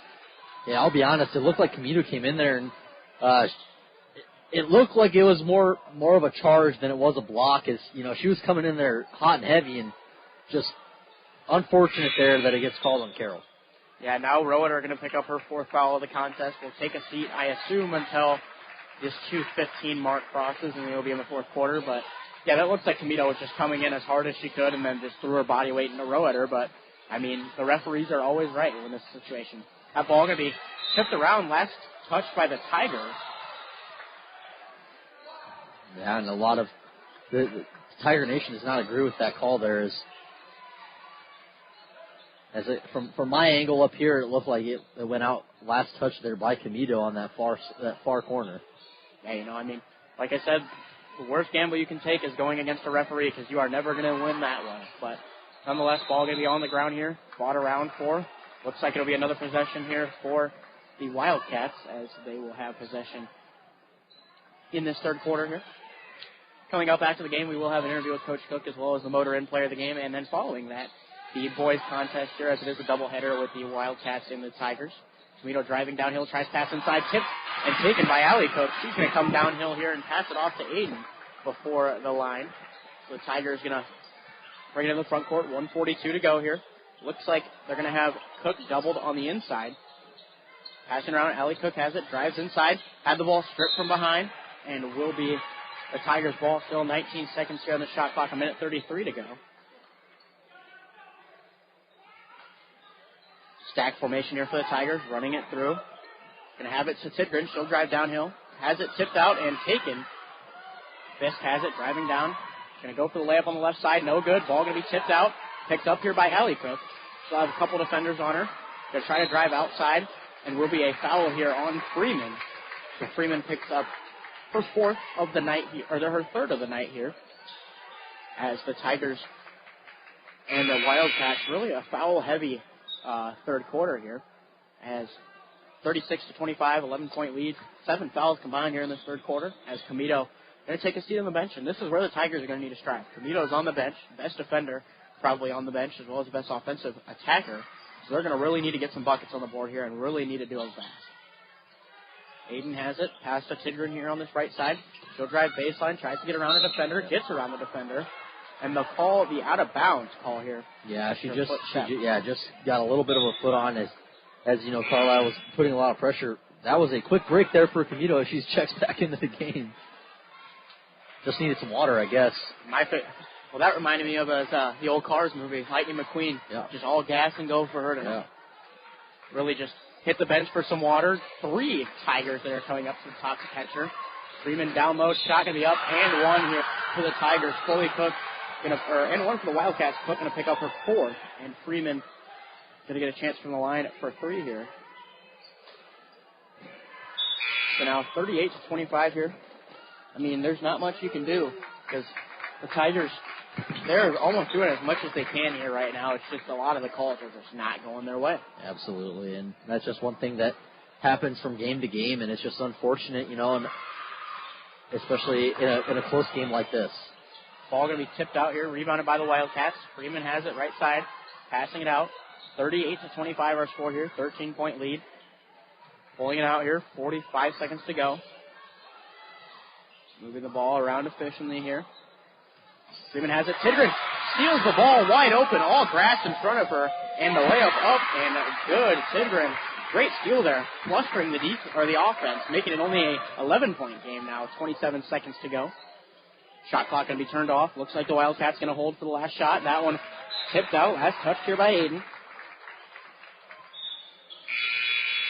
Yeah, I'll be honest. It looked like Camito came in there, and it looked like it was more of a charge than it was a block. As she was coming in there hot and heavy, and just unfortunate there that it gets called on Carroll. Yeah, now Roeder going to pick up her 4th foul of the contest. Will take a seat, I assume, until this 2:15 mark crosses, and it'll be in the 4th quarter. But yeah, that looks like Camito was just coming in as hard as she could and then just threw her body weight into Roeder. But, the referees are always right in this situation. That ball going to be tipped around, last touched by the Tigers. Yeah, and a lot of the Tiger Nation does not agree with that call there. From my angle up here, it looked like it went out last touch there by Camito on that far corner. Yeah, like I said, the worst gamble you can take is going against a referee because you are never going to win that one. But nonetheless, ball going to be on the ground here, fought around for. Looks like it'll be another possession here for the Wildcats as they will have possession in this third quarter here. Coming up after the game, we will have an interview with Coach Cook as well as the Motor Inn player of the game, and then following that, the boys contest here as it is a doubleheader with the Wildcats and the Tigers. Camito driving downhill, tries pass inside, tipped and taken by Allie Cook. She's going to come downhill here and pass it off to Aiden before the line. So the Tigers going to bring it in the front court, 1:42 to go here. Looks like they're going to have Cook doubled on the inside. Passing around, Allie Cook has it, drives inside, had the ball stripped from behind, and will be the Tigers' ball. Still 19 seconds here on the shot clock, 1:33 to go. Stack formation here for the Tigers, running it through. Going to have it to Tidgren. She'll drive downhill. Has it tipped out and taken. Fisk has it, driving down. Going to go for the layup on the left side. No good. Ball going to be tipped out. Picked up here by Allie Cook. She'll have a couple defenders on her. Going to try to drive outside. And will be a foul here on Freeman. So Freeman picks up her fourth of the night, or her third of the night here. As the Tigers and the Wildcats, really a foul-heavy third quarter here, as 36-25, 11-point lead, 7 fouls combined here in this third quarter, as Camito going to take a seat on the bench, and this is where the Tigers are going to need to strike. Camito's on the bench, best defender probably on the bench, as well as the best offensive attacker, so they're going to really need to get some buckets on the board here and really need to do it fast. Aiden has it, pass to Tidgren here on this right side. She'll drive baseline, tries to get around a defender, gets around the defender. And the call, the out-of-bounds call here. Yeah, she just got a little bit of a foot on as Carlisle was putting a lot of pressure. That was a quick break there for Camito as she checks back into the game. Just needed some water, I guess. Well, that reminded me of the old Cars movie, Lightning McQueen. Yeah. Just all gas and go for her to really just hit the bench for some water. 3 Tigers that are coming up to the top to catch her. Freeman down low, shot going to be up, and 1 here for the Tigers. Fully Cook. And 1 for the Wildcats. Cook going to pick up her 4th, and Freeman going to get a chance from the line for 3 here. So now 38-25 here. There's not much you can do because the Tigers, they're almost doing as much as they can here right now. It's just a lot of the calls are just not going their way. Absolutely, and that's just one thing that happens from game to game, and it's just unfortunate, and especially in a close game like this. Ball going to be tipped out here, rebounded by the Wildcats. Freeman has it right side, passing it out. 38-25 our score here, 13-point lead. Pulling it out here, 45 seconds to go. Moving the ball around efficiently here. Freeman has it. Tidgren steals the ball wide open, all grass in front of her, and the layup up and good. Tidgren, great steal there, flustering the offense, making it only a 11-point game now. 27 seconds to go. Shot clock going to be turned off. Looks like the Wildcats going to hold for the last shot. That one tipped out. Last touch here by Aiden.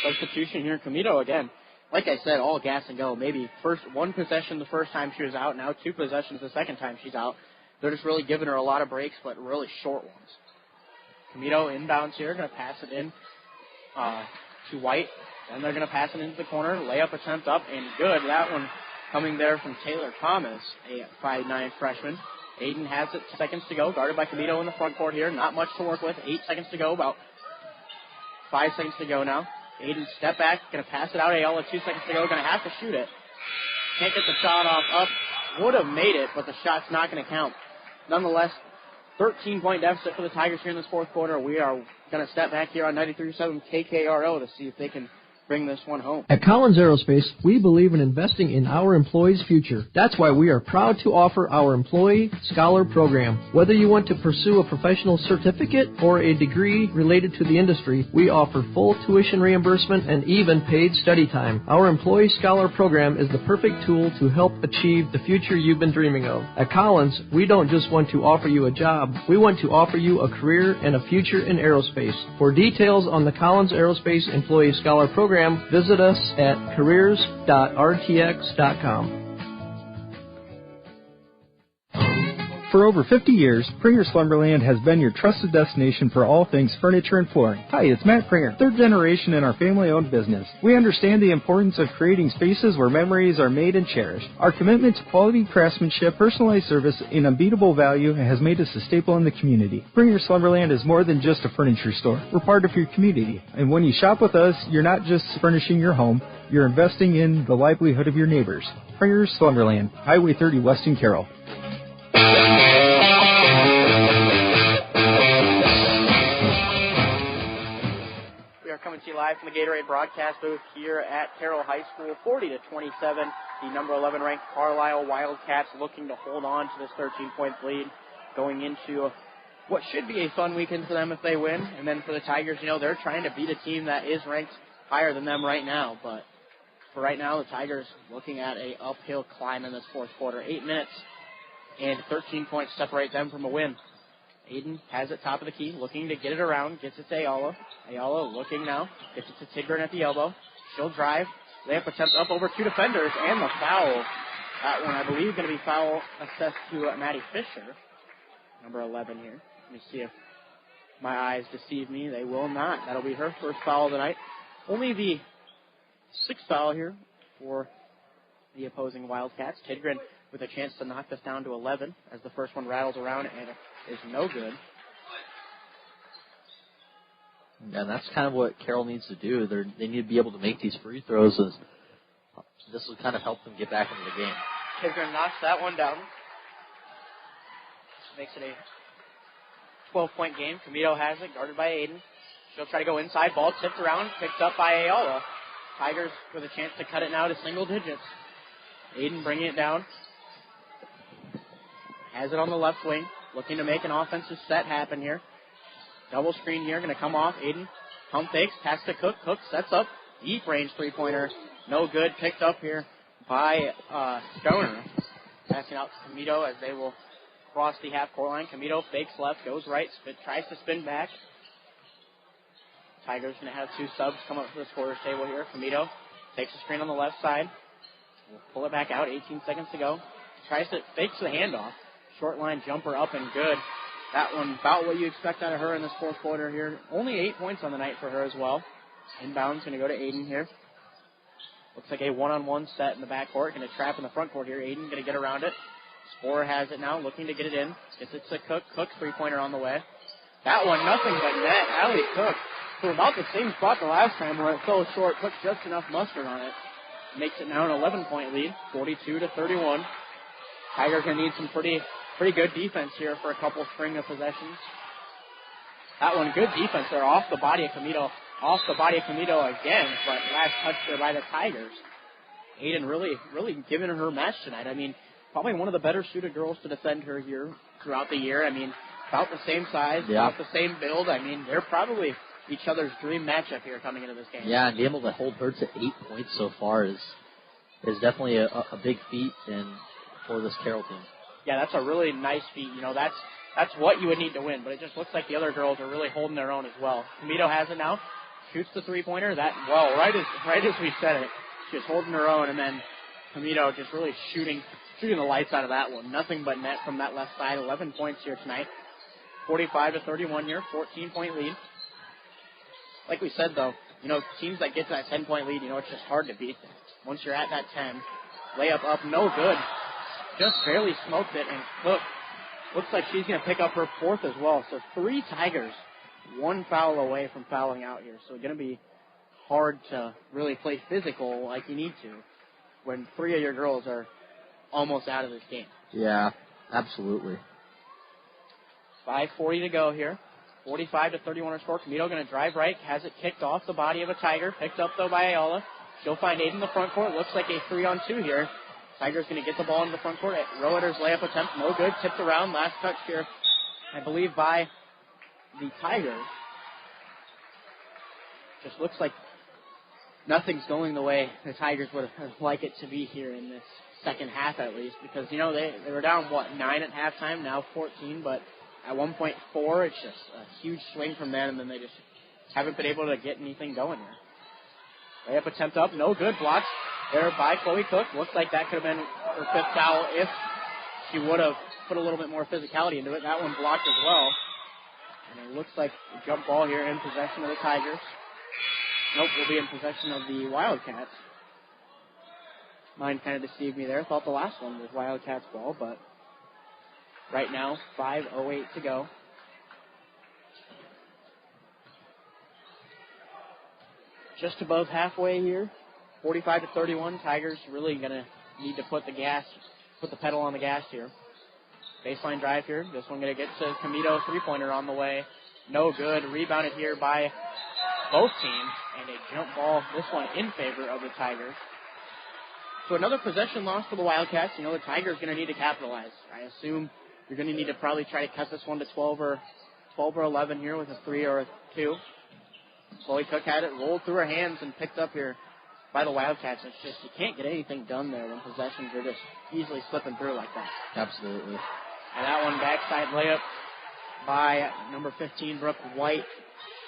Substitution here. Camito again. Like I said, all gas and go. Maybe one possession the first time she was out. Now 2 possessions the second time she's out. They're just really giving her a lot of breaks, but really short ones. Camito inbounds here. Going to pass it in to White. Then they're going to pass it into the corner. Layup attempt up and good. That one coming there from Taylor Thomas, a 5'9" freshman. Aiden has it, 2 seconds to go, guarded by Camito in the front court here. Not much to work with. 8 seconds to go, about 5 seconds to go now. Aiden step back, going to pass it out. Ayala, 2 seconds to go, going to have to shoot it. Can't get the shot off up. Would have made it, but the shot's not going to count. Nonetheless, 13-point deficit for the Tigers here in this fourth quarter. We are going to step back here on 93.7 KKRO to see if they can bring this one home. At Collins Aerospace, we believe in investing in our employees' future. That's why we are proud to offer our Employee Scholar Program. Whether you want to pursue a professional certificate or a degree related to the industry, we offer full tuition reimbursement and even paid study time. Our Employee Scholar Program is the perfect tool to help achieve the future you've been dreaming of. At Collins, we don't just want to offer you a job. We want to offer you a career and a future in aerospace. For details on the Collins Aerospace Employee Scholar Program, visit us at careers.rtx.com. For over 50 years, Pringer's Slumberland has been your trusted destination for all things furniture and flooring. Hi, it's Matt Pringer, third generation in our family-owned business. We understand the importance of creating spaces where memories are made and cherished. Our commitment to quality craftsmanship, personalized service, and unbeatable value has made us a staple in the community. Pringer's Slumberland is more than just a furniture store. We're part of your community. And when you shop with us, you're not just furnishing your home, you're investing in the livelihood of your neighbors. Pringer's Slumberland, Highway 30, Weston Carroll. We are coming to you live from the Gatorade broadcast booth here at Carroll High School, 40-27. The number 11 ranked Carlisle Wildcats looking to hold on to this 13-point lead going into what should be a fun weekend for them if they win. And then for the Tigers, they're trying to beat a team that is ranked higher than them right now. But for right now, the Tigers looking at a uphill climb in this fourth quarter. 8 minutes and 13 points separate them from a win. Aiden has it top of the key, looking to get it around, gets it to Ayala. Ayala looking now, gets it to Tigran at the elbow. She'll drive, layup attempt up over two defenders, and the foul. That one, I believe, going to be foul assessed to Maddie Fisher, number 11 here. Let me see if my eyes deceive me. They will not. That'll be her first foul of the night. Only the sixth foul here for the opposing Wildcats. Tidgren with a chance to knock this down to 11 as the first one rattles around and is no good. And that's kind of what Carroll needs to do. They need to be able to make these free throws. This will kind of help them get back into the game. Tidgren knocks that one down. Makes it a 12-point game. Camito has it, guarded by Aiden. She'll try to go inside. Ball tipped around, picked up by Ayala. Tigers with a chance to cut it now to single digits. Aiden bringing it down. Has it on the left wing. Looking to make an offensive set happen here. Double screen here. Going to come off. Aiden pump fakes. Pass to Cook. Cook sets up. Deep range three-pointer. No good. Picked up here by Stoner. Passing out to Camito as they will cross the half-court line. Camito fakes left. Goes right. Tries to spin back. Tigers going to have two subs come up to the scorer's table here. Camito takes the screen on the left side. We'll pull it back out. 18 seconds to go. Fakes the handoff. Short line jumper up and good. That one about what you expect out of her in this fourth quarter here. Only 8 points on the night for her as well. Inbound's going to go to Aiden here. Looks like a one-on-one set in the backcourt. Going to trap in the front court here. Aiden going to get around it. Scorer has it now, looking to get it in. Gets it to Cook. Cook three-pointer on the way. That one, nothing but net. Allie Cook, from about the same spot the last time where it fell short, took just enough mustard on it. Makes it now an 11-point lead, 42-31. Tigers going to need some pretty good defense here for a couple string of possessions. That one, good defense there off the body of Camito. Off the body of Camito again, but last touch there by the Tigers. Aiden really giving her match tonight. I mean, probably one of the better suited girls to defend her here throughout the year. I mean, about the same size, about the same build. I mean, they're probably each other's dream matchup here coming into this game. Yeah, and being able to hold her to 8 points so far is definitely a big feat for this Carroll team. Yeah, that's a really nice feat. That's what you would need to win, but it just looks like the other girls are really holding their own as well. Camito has it now, shoots the three-pointer. Right as we said it, she's holding her own, and then Camito just really shooting the lights out of that one. Nothing but net from that left side. 11 points here tonight. 45-31 here, 14-point lead. Like we said, though, teams that get to that 10-point lead, it's just hard to beat them. Once you're at that 10, layup up, no good. Just barely smoked it, and Cook looks like she's going to pick up her fourth as well. So 3 Tigers, 1 foul away from fouling out here. So it's going to be hard to really play physical like you need to when 3 of your girls are almost out of this game. Yeah, absolutely. 5:40 to go here. 45-31 our score. Camito going to drive right, has it kicked off the body of a Tiger. Picked up, though, by Ayala. She'll find Aiden in the front court. Looks like a 3-on-2 here. Tigers going to get the ball in the front court. Roeder's layup attempt, no good. Tipped around. Last touch here, I believe, by the Tigers. Just looks like nothing's going the way the Tigers would like it to be here in this second half, at least, because, they were down, 9 at halftime, now 14, but at 1.4, it's just a huge swing from them, and then they just haven't been able to get anything going here. Layup attempt up, no good. Blocked there by Chloe Cook. Looks like that could have been her 5th foul if she would have put a little bit more physicality into it. That one blocked as well. And it looks like a jump ball here in possession of the Tigers. Nope, we'll be in possession of the Wildcats. Mine kind of deceived me there. Thought the last one was Wildcats ball, but right now, 5:08 to go. Just above halfway here, 45-31. Tigers really going to need to put the pedal on the gas here. Baseline drive here. This one going to get to Comito, three-pointer on the way. No good. Rebounded here by both teams, and a jump ball, this one in favor of the Tigers. So another possession loss for the Wildcats. You know, the Tigers going to need to capitalize. I assume you're going to need to probably try to cut this one to 12 or 11 here with a 3 or a 2. Chloe Cook had it, rolled through her hands, and picked up here by the Wildcats. It's just you can't get anything done there when possessions are just easily slipping through like that. Absolutely. And that one backside layup by number 15, Brooke White.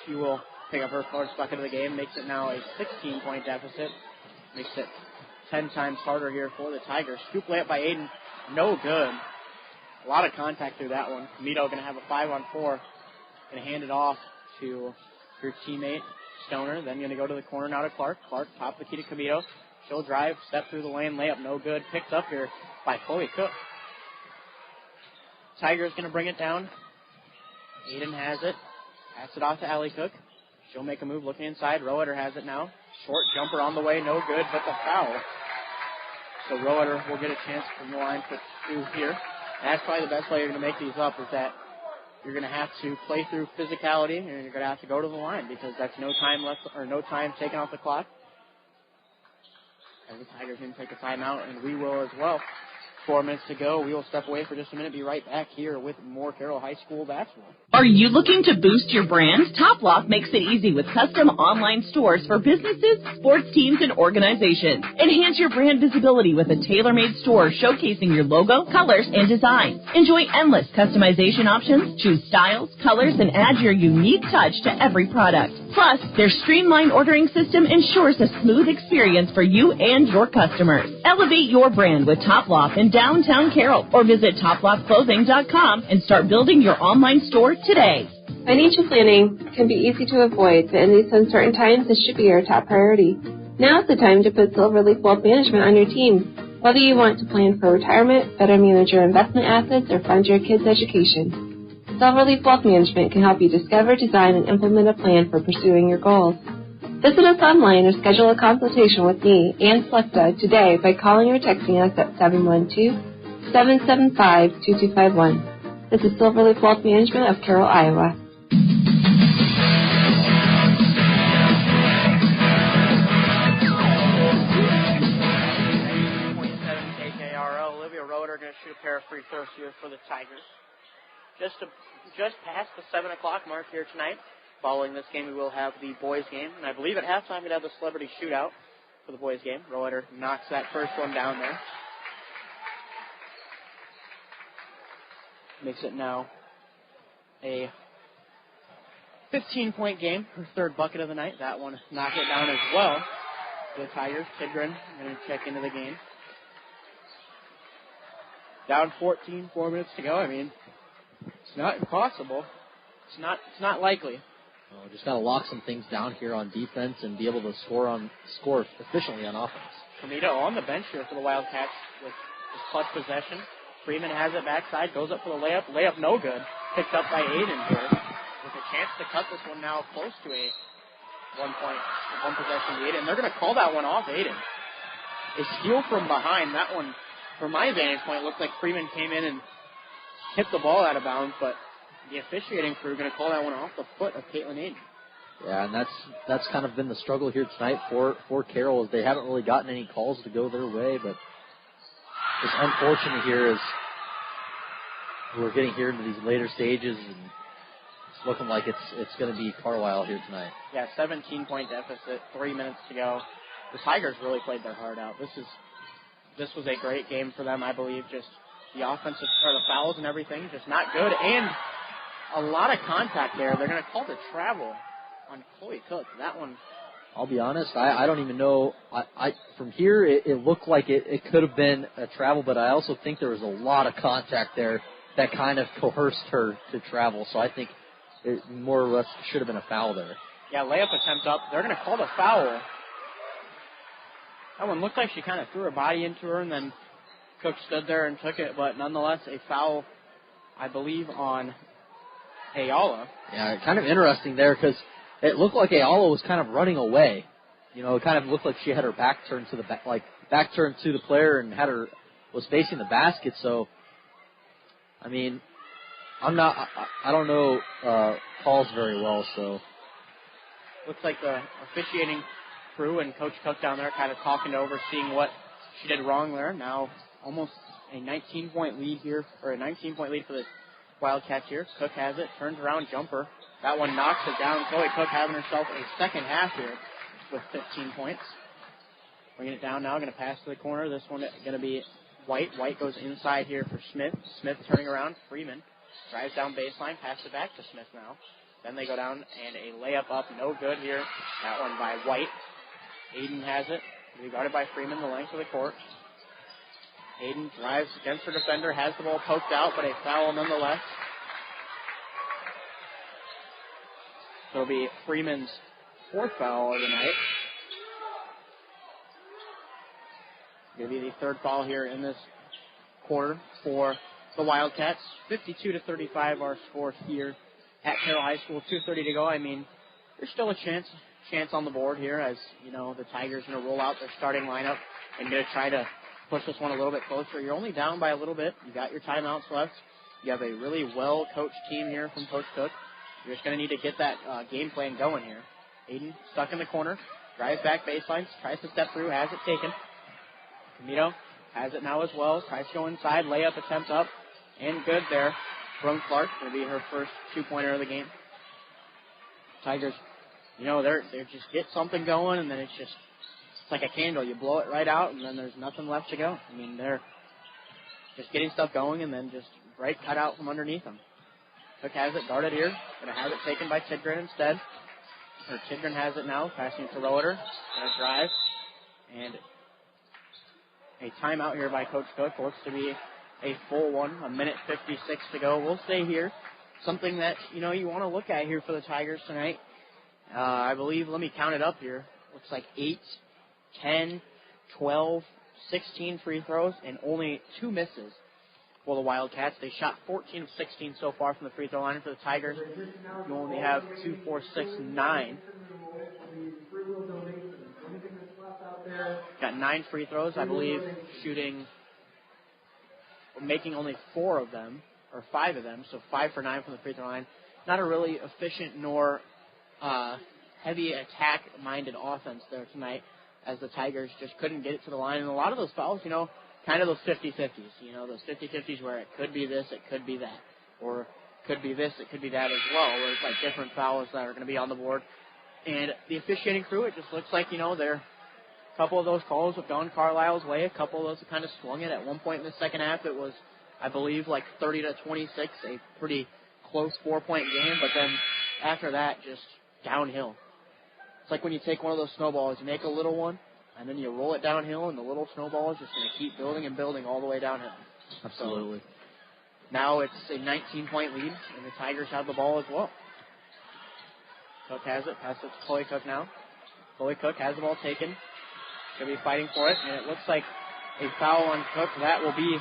She will pick up her first bucket of the game, makes it now a 16-point deficit. Makes it 10 times harder here for the Tigers. Scoop layup by Aiden, no good. A lot of contact through that one. Comito going to have a 5-on-4. Going to hand it off to her teammate, Stoner. Then going to go to the corner now to Clark. Clark, top of the key to Comito. She'll drive, step through the lane, layup, no good. Picked up here by Chloe Cook. Tigers going to bring it down. Aiden has it. Pass it off to Allie Cook. She'll make a move looking inside. Roeder has it now. Short jumper on the way, no good, but the foul. So Roeder will get a chance from the line for 2 here. And that's probably the best way you're going to make these up is that you're going to have to play through physicality, and you're going to have to go to the line because that's no time left or no time taken off the clock. And the Tigers going to take a timeout, and we will as well. 4 minutes to go. We will step away for just a minute. Be right back here with more Carroll High School basketball. Are you looking to boost your brand? TopLock makes it easy with custom online stores for businesses, sports teams, and organizations. Enhance your brand visibility with a tailor-made store showcasing your logo, colors, and designs. Enjoy endless customization options, choose styles, colors, and add your unique touch to every product. Plus, their streamlined ordering system ensures a smooth experience for you and your customers. Elevate your brand with TopLock in downtown Carroll or visit toplockclothing.com and start building your online store today. Financial planning can be easy to avoid, but in these uncertain times, it should be your top priority. Now is the time to put Silverleaf Wealth Management on your team. Whether you want to plan for retirement, better manage your investment assets, or fund your kids' education, Silverleaf Wealth Management can help you discover, design, and implement a plan for pursuing your goals. Visit us online or schedule a consultation with me, Ann Slechta, today by calling or texting us at 712-775-2251. This is Silverleaf Wealth Management of Carroll, Iowa. KKRO. Olivia Roeder going to shoot a pair of free throws here for the Tigers. Just past the 7 o'clock mark here tonight. Following this game, we will have the boys' game. And I believe at halftime, we'd have the celebrity shootout for the boys' game. Roeder knocks that first one down there. Makes it now a 15-point game. Her third bucket of the night. That one knocked it down as well. The Tigers, Tidgren, going to check into the game. Down 14, 4 minutes to go. I mean, it's not impossible. It's not likely. Oh, just got to lock some things down here on defense and be able to score efficiently on offense. Comito on the bench here for the Wildcats with his clutch possession. Freeman has it backside, goes up for the layup. Layup no good. Picked up by Aiden here with a chance to cut this one now close to a one possession lead. And they're going to call that one off Aiden. A steal from behind. That one, from my vantage point, looked like Freeman came in and tipped the ball out of bounds, but the officiating crew going to call that one off the foot of Caitlin Aiden. Yeah, and that's kind of been the struggle here tonight for Carroll, is they haven't really gotten any calls to go their way, but it's unfortunate here as we're getting here into these later stages, and it's looking like it's going to be Carlisle here tonight. Yeah, 17-point deficit, 3 minutes to go. The Tigers really played their heart out. This was a great game for them, I believe. Just the offensive, or the fouls and everything, just not good, and a lot of contact there. They're going to call the travel on Chloe Cook. That one I'll be honest, I don't even know. I from here, it looked like it could have been a travel, but I also think there was a lot of contact there that kind of coerced her to travel. So I think it more or less should have been a foul there. Yeah, layup attempt up. They're going to call the foul. That one looked like she kind of threw her body into her, and then Cook stood there and took it. But nonetheless, a foul, I believe, on Ayala. Yeah, kind of interesting there because it looked like Ayala was kind of running away. You know, it kind of looked like she had her back turned to back turned to the player and was facing the basket. So, I mean, I don't know calls very well. So, looks like the officiating crew and Coach Cook down there kind of talking over, seeing what she did wrong there. Now almost a 19-point lead here, or a 19-point lead for the Wildcats here. Cook has it, turns around, jumper. That one knocks it down. Chloe Cook having herself a second half here with 15 points. Bringing it down now, going to pass to the corner. This one going to be White. White goes inside here for Smith. Smith turning around. Freeman drives down baseline, passes it back to Smith now. Then they go down and a layup up, no good here. That one by White. Aiden has it. Will be guarded by Freeman the length of the court. Aiden drives against her defender, has the ball poked out, but a foul nonetheless. So it'll be Freeman's fourth foul of the night. Going to be the third foul here in this quarter for the Wildcats. 52-35 our score here at Carroll High School. 2:30 to go. I mean, there's still a chance on the board here, as you know the Tigers going to roll out their starting lineup and going to try to push this one a little bit closer. You're only down by a little bit. You got your timeouts left. You have a really well-coached team here from Coach Cook. You're just going to need to get that game plan going here. Aiden stuck in the corner, drives back baseline, tries to step through, has it taken. Camito has it now as well, tries to go inside, layup attempt up, and good there. Brooke Clark will be her first two-pointer of the game. Tigers, you know, they're just get something going, and then it's like a candle. You blow it right out, and then there's nothing left to go. I mean, they're just getting stuff going, and then just right cut out from underneath them. Cook has it, guarded here. Going to have it taken by Tidgren instead. Or Tidgren has it now, passing to Roeder. Going to drive. And a timeout here by Coach Cook. Looks to be a full one. 1:56 to go. We'll stay here. Something that, you know, you want to look at here for the Tigers tonight. I believe, let me count it up here. Looks like 8, 10, 12, 16 free throws, and only 2 misses for the Wildcats. They shot 14 of 16 so far from the free throw line. For the Tigers, you only have 2, 4, 6, 9. Got 9 free throws, I believe, making only 4 of them, or 5 of them, so 5 for 9 from the free throw line. Not a really efficient nor heavy attack-minded offense there tonight, as the Tigers just couldn't get it to the line. And a lot of those fouls, you know, kind of those 50-50s, you know, those 50-50s where it could be this, it could be that, or could be this, it could be that as well, where it's like different fouls that are going to be on the board. And the officiating crew, it just looks like, you know, a couple of those calls have gone Carlisle's way, a couple of those have kind of swung it. At one point in the second half, it was, I believe, like 30-26, a pretty close 4-point game, but then after that, just downhill. It's like when you take one of those snowballs, you make a little one, and then you roll it downhill, and the little snowball is just going to keep building and building all the way downhill. Absolutely. So now it's a 19-point lead, and the Tigers have the ball as well. Cook has it. Pass it to Chloe Cook now. Chloe Cook has the ball taken. She'll be fighting for it, and it looks like a foul on Cook. That will be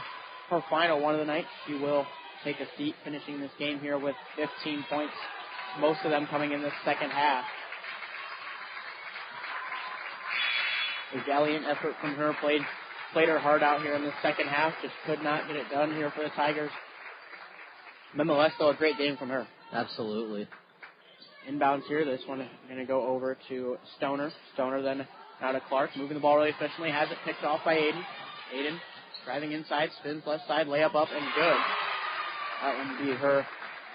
her final one of the night. She will take a seat, finishing this game here with 15 points, most of them coming in this second half. A valiant effort from her, played her heart out here in the second half, just could not get it done here for the Tigers. Nonetheless, though, a great game from her. Absolutely. Inbounds here, this one going to go over to Stoner. Stoner then out to Clark, moving the ball really efficiently, has it picked off by Aiden. Aiden driving inside, spins left side, layup up, and good. That one will be her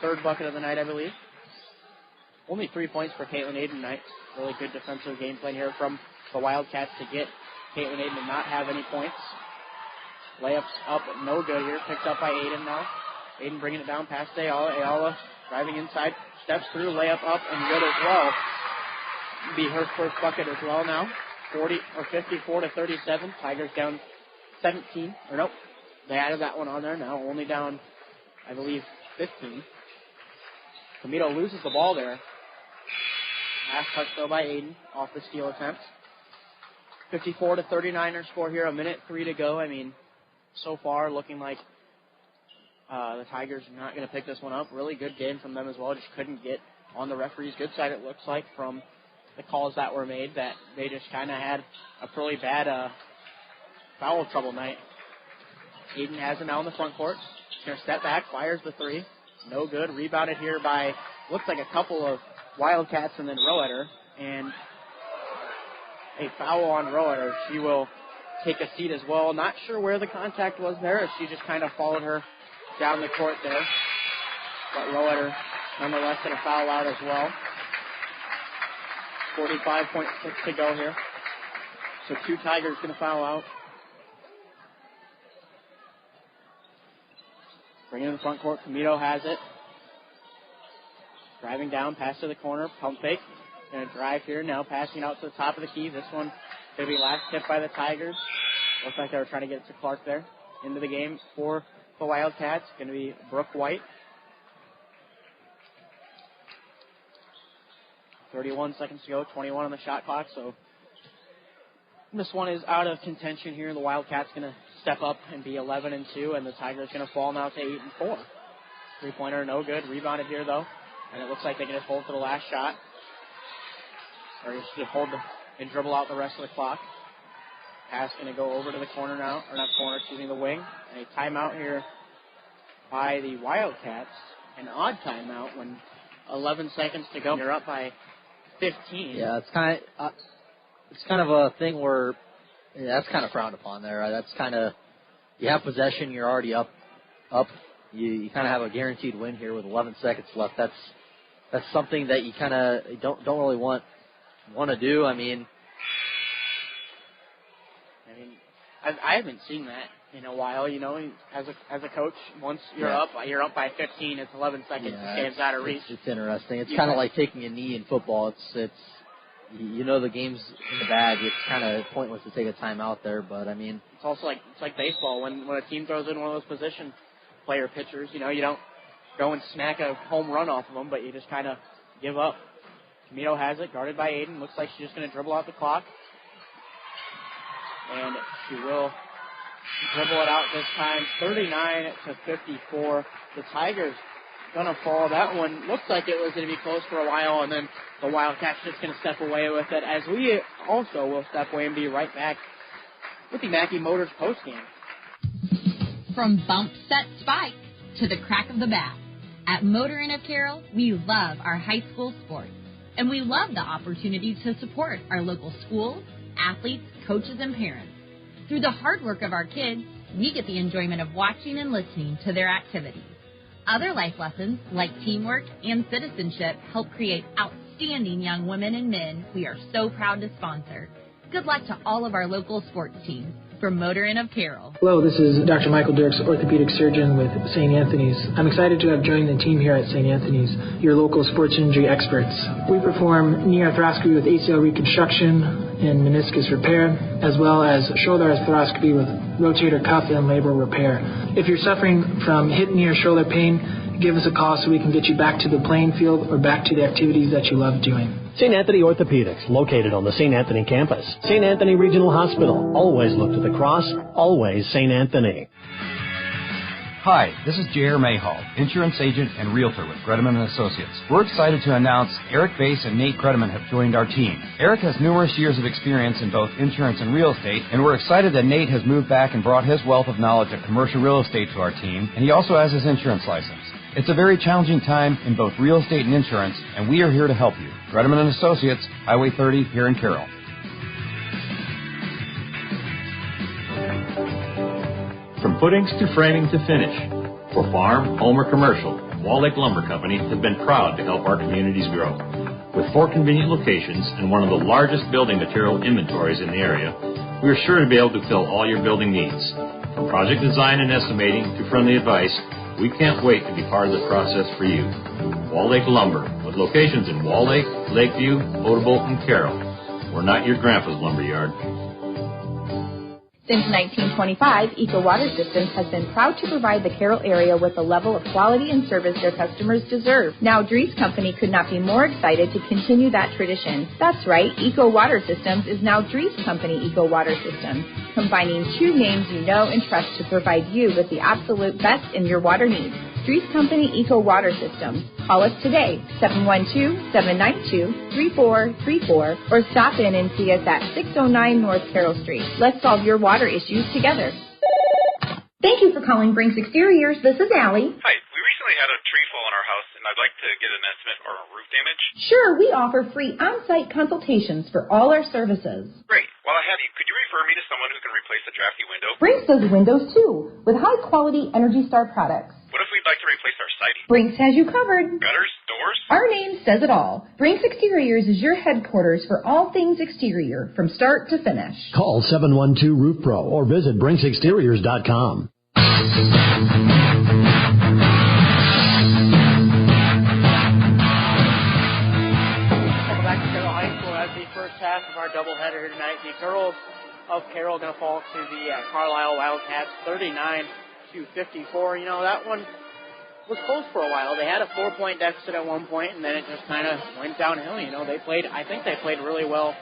third bucket of the night, I believe. Only 3 points for Caitlin Aiden tonight. Really good defensive game plan here from the Wildcats to get Caitlin Aiden to not have any points. Layups up, no good here. Picked up by Aiden now. Aiden bringing it down past Ayala. Ayala driving inside, steps through, layup up, and good as well. be her first bucket as well now. 54-37. Tigers down 17. Or nope, they added that one on there now. Only down, I believe, 15. Comito loses the ball there. Last touch though by Aiden off the steal attempt. 54-39 our score here. 1:03 to go. I mean, so far looking like the Tigers are not going to pick this one up. Really good game from them as well. Just couldn't get on the referee's good side, it looks like, from the calls that were made, that they just kind of had a really bad foul trouble night. Aiden has it now in the front court. He's going to step back, fires the three. No good. Rebounded here by, looks like a couple of Wildcats and then Roetter. And a foul on Roetter. She will take a seat as well. Not sure where the contact was there, as she just kind of followed her down the court there. But Roetter nonetheless had a foul out as well. 45.6 to go here. So 2 Tigers going to foul out. Bring it in the front court. Comito has it. Driving down, pass to the corner, pump fake. Going to drive here now, passing out to the top of the key. This one going to be last hit by the Tigers. Looks like they were trying to get it to Clark there. Into the game for the Wildcats. Going to be Brooke White. 31 seconds to go, 21 on the shot clock. So this one is out of contention here. The Wildcats going to step up and be 11-2, and the Tigers going to fall now to 8-4. 3-pointer, no good. Rebounded here though, and it looks like they can just hold for the last shot, or just hold and dribble out the rest of the clock. Pass going to go over to the corner now, or not corner, excuse me, the wing. And a timeout here by the Wildcats, an odd timeout when 11 seconds to go. You're up by 15. Yeah, it's kind of a thing where that's kind of frowned upon there. That's kind of, you have possession, you're already up. You kind of have a guaranteed win here with 11 seconds left. That's something that you kind of don't really want to do. I mean, I haven't seen that in a while. You know, as a coach, once you're up by 15. It's 11 seconds. The game's out of reach. It's interesting. It's kind of like taking a knee in football. It's you know the game's in the bag. It's kind of pointless to take a timeout there. But I mean, it's also like baseball. When a team throws in one of those position player pitchers, you know, you don't go and smack a home run off of them, but you just kind of give up. Comito has it, guarded by Aiden. Looks like she's just going to dribble out the clock. And she will dribble it out this time, 39-54. The Tigers going to fall. That one looks like it was going to be close for a while, and then the Wildcats just going to step away with it, as we also will step away and be right back with the Mackey Motors postgame. From bump, set, spike to the crack of the bat, at Motor Inn of Carroll, we love our high school sports, and we love the opportunity to support our local schools, athletes, coaches, and parents. Through the hard work of our kids, we get the enjoyment of watching and listening to their activities. Other life lessons, like teamwork and citizenship, help create outstanding young women and men we are so proud to sponsor. Good luck to all of our local sports teams. From Motor Inn of Carroll. Hello, this is Dr. Michael Dirks, orthopedic surgeon with St. Anthony's. I'm excited to have joined the team here at St. Anthony's, your local sports injury experts. We perform knee arthroscopy with ACL reconstruction and meniscus repair, as well as shoulder arthroscopy with rotator cuff and labral repair. If you're suffering from hip, knee, or shoulder pain, give us a call so we can get you back to the playing field or back to the activities that you love doing. St. Anthony Orthopedics, located on the St. Anthony campus. St. Anthony Regional Hospital. Always look to the cross. Always St. Anthony. Hi, this is J.R. Mayhall, insurance agent and realtor with Gredeman & Associates. We're excited to announce Eric Bass and Nate Gredeman have joined our team. Eric has numerous years of experience in both insurance and real estate, and we're excited that Nate has moved back and brought his wealth of knowledge of commercial real estate to our team, and he also has his insurance license. It's a very challenging time in both real estate and insurance, and we are here to help you. Gredeman & Associates, Highway 30 here in Carroll. From footings to framing to finish, for farm, home, or commercial, Wall Lake Lumber Company has been proud to help our communities grow. With 4 convenient locations and one of the largest building material inventories in the area, we are sure to be able to fill all your building needs. From project design and estimating to friendly advice, we can't wait to be part of the process for you. Wall Lake Lumber, with locations in Wall Lake, Lakeview, Odebolt, and Carroll. We're not your grandpa's lumberyard. Since 1925, Eco Water Systems has been proud to provide the Carroll area with the level of quality and service their customers deserve. Now, Dries Company could not be more excited to continue that tradition. That's right, Eco Water Systems is now Dries Company Eco Water Systems, combining two names you know and trust to provide you with the absolute best in your water needs. Dries Company Eco Water Systems. Call us today, 712-792-3434, or stop in and see us at 609 North Carroll Street. Let's solve your water issues together. Thank you for calling Brinks Exteriors. This is Allie. Hi, we recently had a tree fall in our house, and I'd like to get an estimate for roof damage. Sure, we offer free on-site consultations for all our services. Great. While I have you, could you refer me to someone who can replace a drafty window? Brinks does windows too, with high-quality Energy Star products. What if we'd like to replace our siding? Brinks has you covered. Gutters? Doors? Our name says it all. Brinks Exteriors is your headquarters for all things exterior, from start to finish. Call 712-ROOF-PRO or visit BrinksExteriors.com. Welcome back to Carroll High School as the first half of our doubleheader here tonight. The girls of Carroll going to fall to the Carlisle Wildcats 39-54. You know, that one was close for a while. They had a 4-point deficit at one point, and then it just kind of went downhill. You know, I think they played really well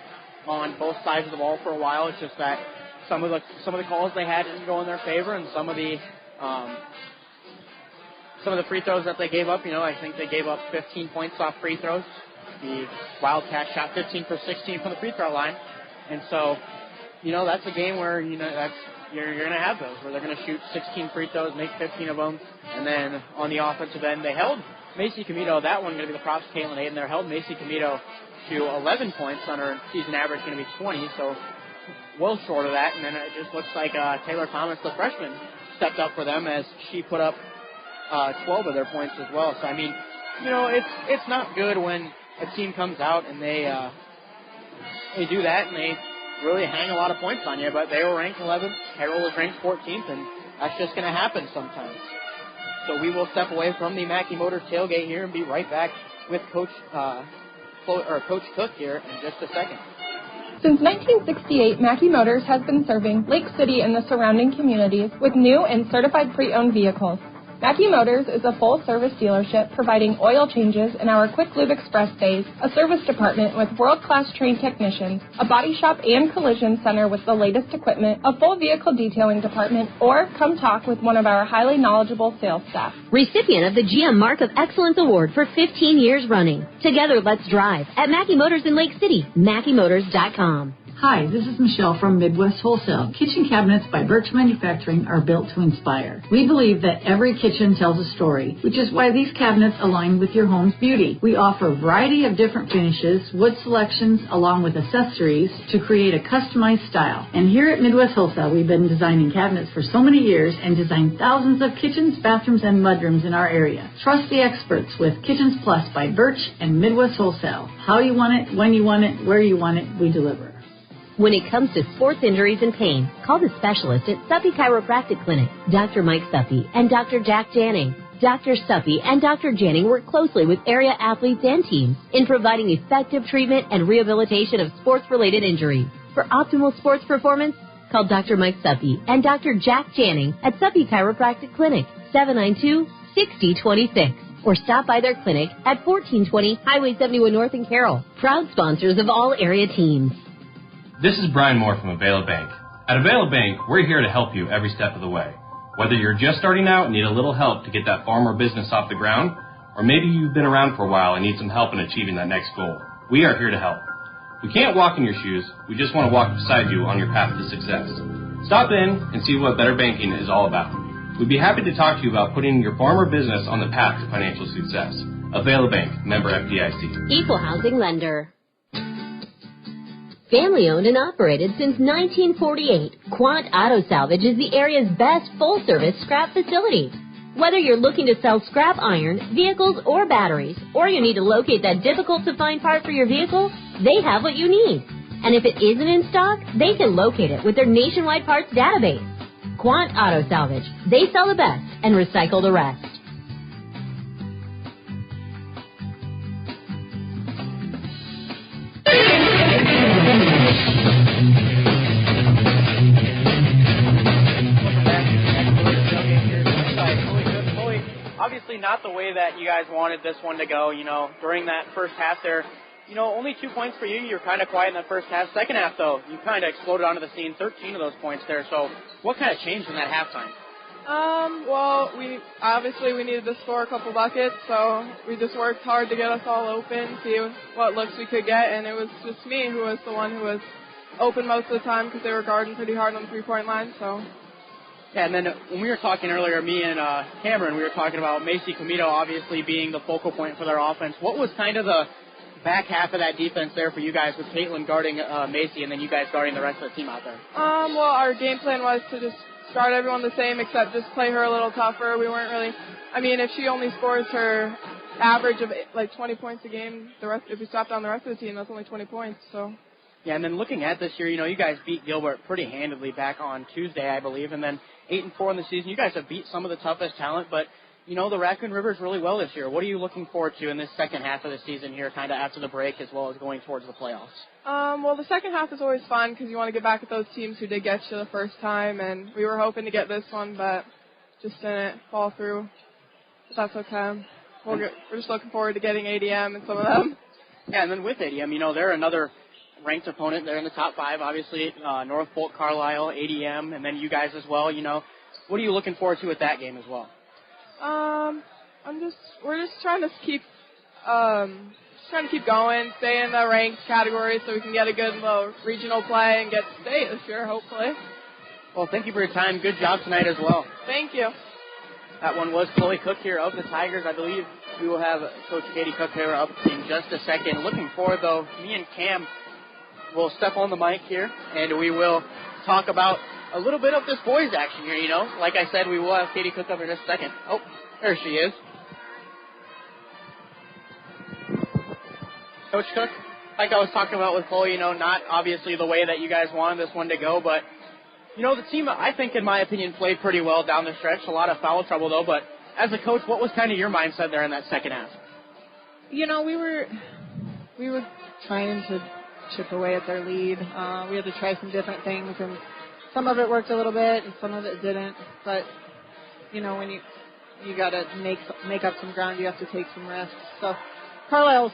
on both sides of the ball for a while. It's just that some of the calls they had didn't go in their favor, and some of the free throws that they gave up. You know, I think they gave up 15 points off free throws. The Wildcats shot 15 for 16 from the free throw line, and so, you know, that's a game where, you know, you're going to have those, where they're going to shoot 16 free throws, make 15 of them, and then on the offensive end, they held Macy Comito. That one going to be the props, Caitlin Hayden. They held Macy Comito to 11 points on her season average, going to be 20, so well short of that. And then it just looks like Taylor Thomas, the freshman, stepped up for them as she put up 12 of their points as well. So, I mean, you know, it's not good when a team comes out and they do that and they really hang a lot of points on you, but they were ranked 11th. Carroll was ranked 14th, and that's just going to happen sometimes. So we will step away from the Mackey Motors tailgate here and be right back with Coach Cook here in just a second. Since 1968, Mackey Motors has been serving Lake City and the surrounding communities with new and certified pre-owned vehicles. Mackey Motors is a full-service dealership providing oil changes in our Quick Lube Express bays, a service department with world-class trained technicians, a body shop and collision center with the latest equipment, a full vehicle detailing department, or come talk with one of our highly knowledgeable sales staff. Recipient of the GM Mark of Excellence Award for 15 years running. Together, let's drive at Mackey Motors in Lake City, MackeyMotors.com. Hi, this is Michelle from Midwest Wholesale. Kitchen cabinets by Birch Manufacturing are built to inspire. We believe that every kitchen tells a story, which is why these cabinets align with your home's beauty. We offer a variety of different finishes, wood selections, along with accessories to create a customized style. And here at Midwest Wholesale, we've been designing cabinets for so many years and designed thousands of kitchens, bathrooms, and mudrooms in our area. Trust the experts with Kitchens Plus by Birch and Midwest Wholesale. How you want it, when you want it, where you want it, we deliver. When it comes to sports injuries and pain, call the specialist at Suppy Chiropractic Clinic, Dr. Mike Suppy and Dr. Jack Janning. Dr. Suppy and Dr. Janning work closely with area athletes and teams in providing effective treatment and rehabilitation of sports-related injuries. For optimal sports performance, call Dr. Mike Suppy and Dr. Jack Janning at Suppy Chiropractic Clinic, 792-6026. Or stop by their clinic at 1420 Highway 71 North in Carroll. Proud sponsors of all area teams. This is Brian Moore from Avail Bank. At Avail Bank, we're here to help you every step of the way. Whether you're just starting out and need a little help to get that farm or business off the ground, or maybe you've been around for a while and need some help in achieving that next goal, we are here to help. We can't walk in your shoes, we just want to walk beside you on your path to success. Stop in and see what Better Banking is all about. We'd be happy to talk to you about putting your farm or business on the path to financial success. Avail Bank, member FDIC. Equal housing lender. Family owned and operated since 1948, Quant Auto Salvage is the area's best full-service scrap facility. Whether you're looking to sell scrap iron, vehicles, or batteries, or you need to locate that difficult-to-find part for your vehicle, they have what you need. And if it isn't in stock, they can locate it with their nationwide parts database. Quant Auto Salvage. They sell the best and recycle the rest. not the way that you guys wanted this one to go. During that first half there, only 2 points for you. You're kind of quiet in that first half. Second half, though, you kind of exploded onto the scene, 13 of those points there. So what kind of changed in that halftime? Well, we needed to score a couple buckets, so we just worked hard to get us all open, see what looks we could get, and it was just me who was the one who was open most of the time because they were guarding pretty hard on the three-point line, so. Yeah, and then when we were talking earlier, me and Cameron, we were talking about Macy Comito obviously being the focal point for their offense. What was kind of the back half of that defense there for you guys with Caitlin guarding Macy and then you guys guarding the rest of the team out there? Well, our game plan was to just start everyone the same except just play her a little tougher. We weren't really, if she only scores her average of 20 points a game, if we stop down the rest of the team, that's only 20 points, so. Yeah, and then looking at this year, you guys beat Gilbert pretty handedly back on Tuesday, I believe, and then 8-4 in the season. You guys have beat some of the toughest talent, but, the Raccoon River's really well this year. What are you looking forward to in this second half of the season here, kind of after the break, as well as going towards the playoffs? Well, the second half is always fun because you want to get back at those teams who did get you the first time, and we were hoping to get this one, but just didn't fall through. But that's okay. We're just looking forward to getting ADM and some of them. Yeah, and then with ADM, they're another ranked opponent. They're in the top 5, obviously. North Polk, Carlisle, ADM, and then you guys as well. What are you looking forward to with that game as well? We're just trying to keep going, stay in the ranked category so we can get a good little regional play and get state this year, hopefully. Well, thank you for your time. Good job tonight as well. Thank you. That one was Chloe Cook here of the Tigers. I believe we will have Coach Katie Cook here up in just a second. Looking forward, though, me and Cam will step on the mic here, and we will talk about a little bit of this boys action here, Like I said, we will have Katie Cook up in just a second. Oh, there she is. Coach Cook, like I was talking about with Chloe, not obviously the way that you guys wanted this one to go, but, the team, I think, in my opinion, played pretty well down the stretch. A lot of foul trouble, though, but as a coach, what was kind of your mindset there in that second half? We were trying to chip away at their lead. We had to try some different things, and some of it worked a little bit, and some of it didn't. But when you got to make up some ground, you have to take some risks. So Carlisle's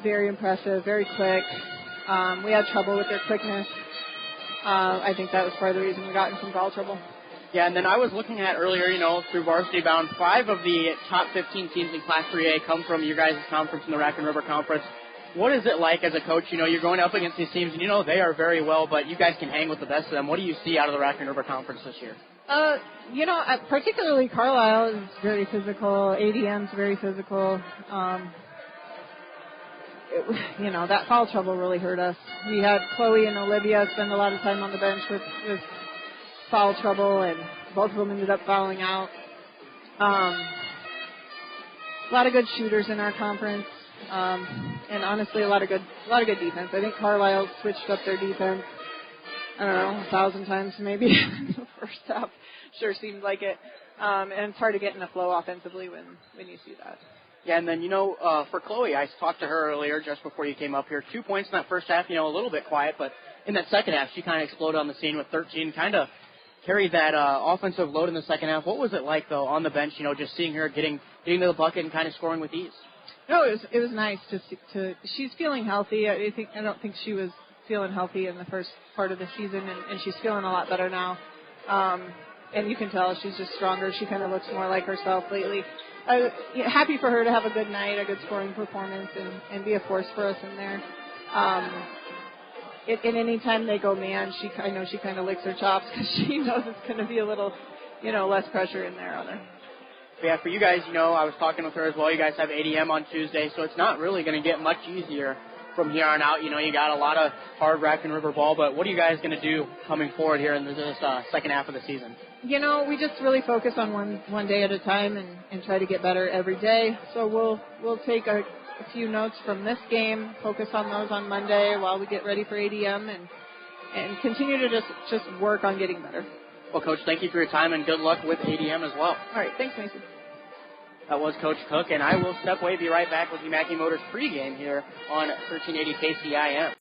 very impressive, very quick. We had trouble with their quickness. I think that was part of the reason we got in some foul trouble. Yeah, and then I was looking at earlier, through Varsity Bound, 5 of the top 15 teams in Class 3A come from your guys' conference in the Raccoon River Conference. What is it like as a coach? You're going up against these teams, and they are very well, but you guys can hang with the best of them. What do you see out of the Raccoon River Conference this year? Particularly Carlisle is very physical. ADM's very physical. That foul trouble really hurt us. We had Chloe and Olivia spend a lot of time on the bench with foul trouble, and both of them ended up fouling out. A lot of good shooters in our conference. And honestly, a lot of good defense. I think Carlisle switched up their defense, 1,000 times maybe in the first half. Sure seemed like it. And it's hard to get in the flow offensively when you see that. Yeah, and then, for Chloe, I talked to her earlier just before you came up here. 2 points in that first half, a little bit quiet, but in that second half, she kind of exploded on the scene with 13, kind of carried that offensive load in the second half. What was it like, though, on the bench, just seeing her getting to the bucket and kind of scoring with ease? No, it was nice to she's feeling healthy. I don't think she was feeling healthy in the first part of the season, and she's feeling a lot better now. And you can tell she's just stronger. She kind of looks more like herself lately. Happy for her to have a good night, a good scoring performance, and be a force for us in there. And any time they go man, I know she kind of licks her chops because she knows it's going to be a little, less pressure in there on her. Yeah, for you guys, I was talking with her as well. You guys have ADM on Tuesday, so it's not really going to get much easier from here on out. You got a lot of hard Raccoon River ball, but what are you guys going to do coming forward here in this second half of the season? We just really focus on one day at a time and try to get better every day. So we'll take a few notes from this game, focus on those on Monday while we get ready for ADM, and continue to just work on getting better. Well, Coach, thank you for your time, and good luck with ADM as well. All right, thanks, Mason. That was Coach Cook, and I will step away, be right back with the Mackey Motors pregame here on 1380 KCIM.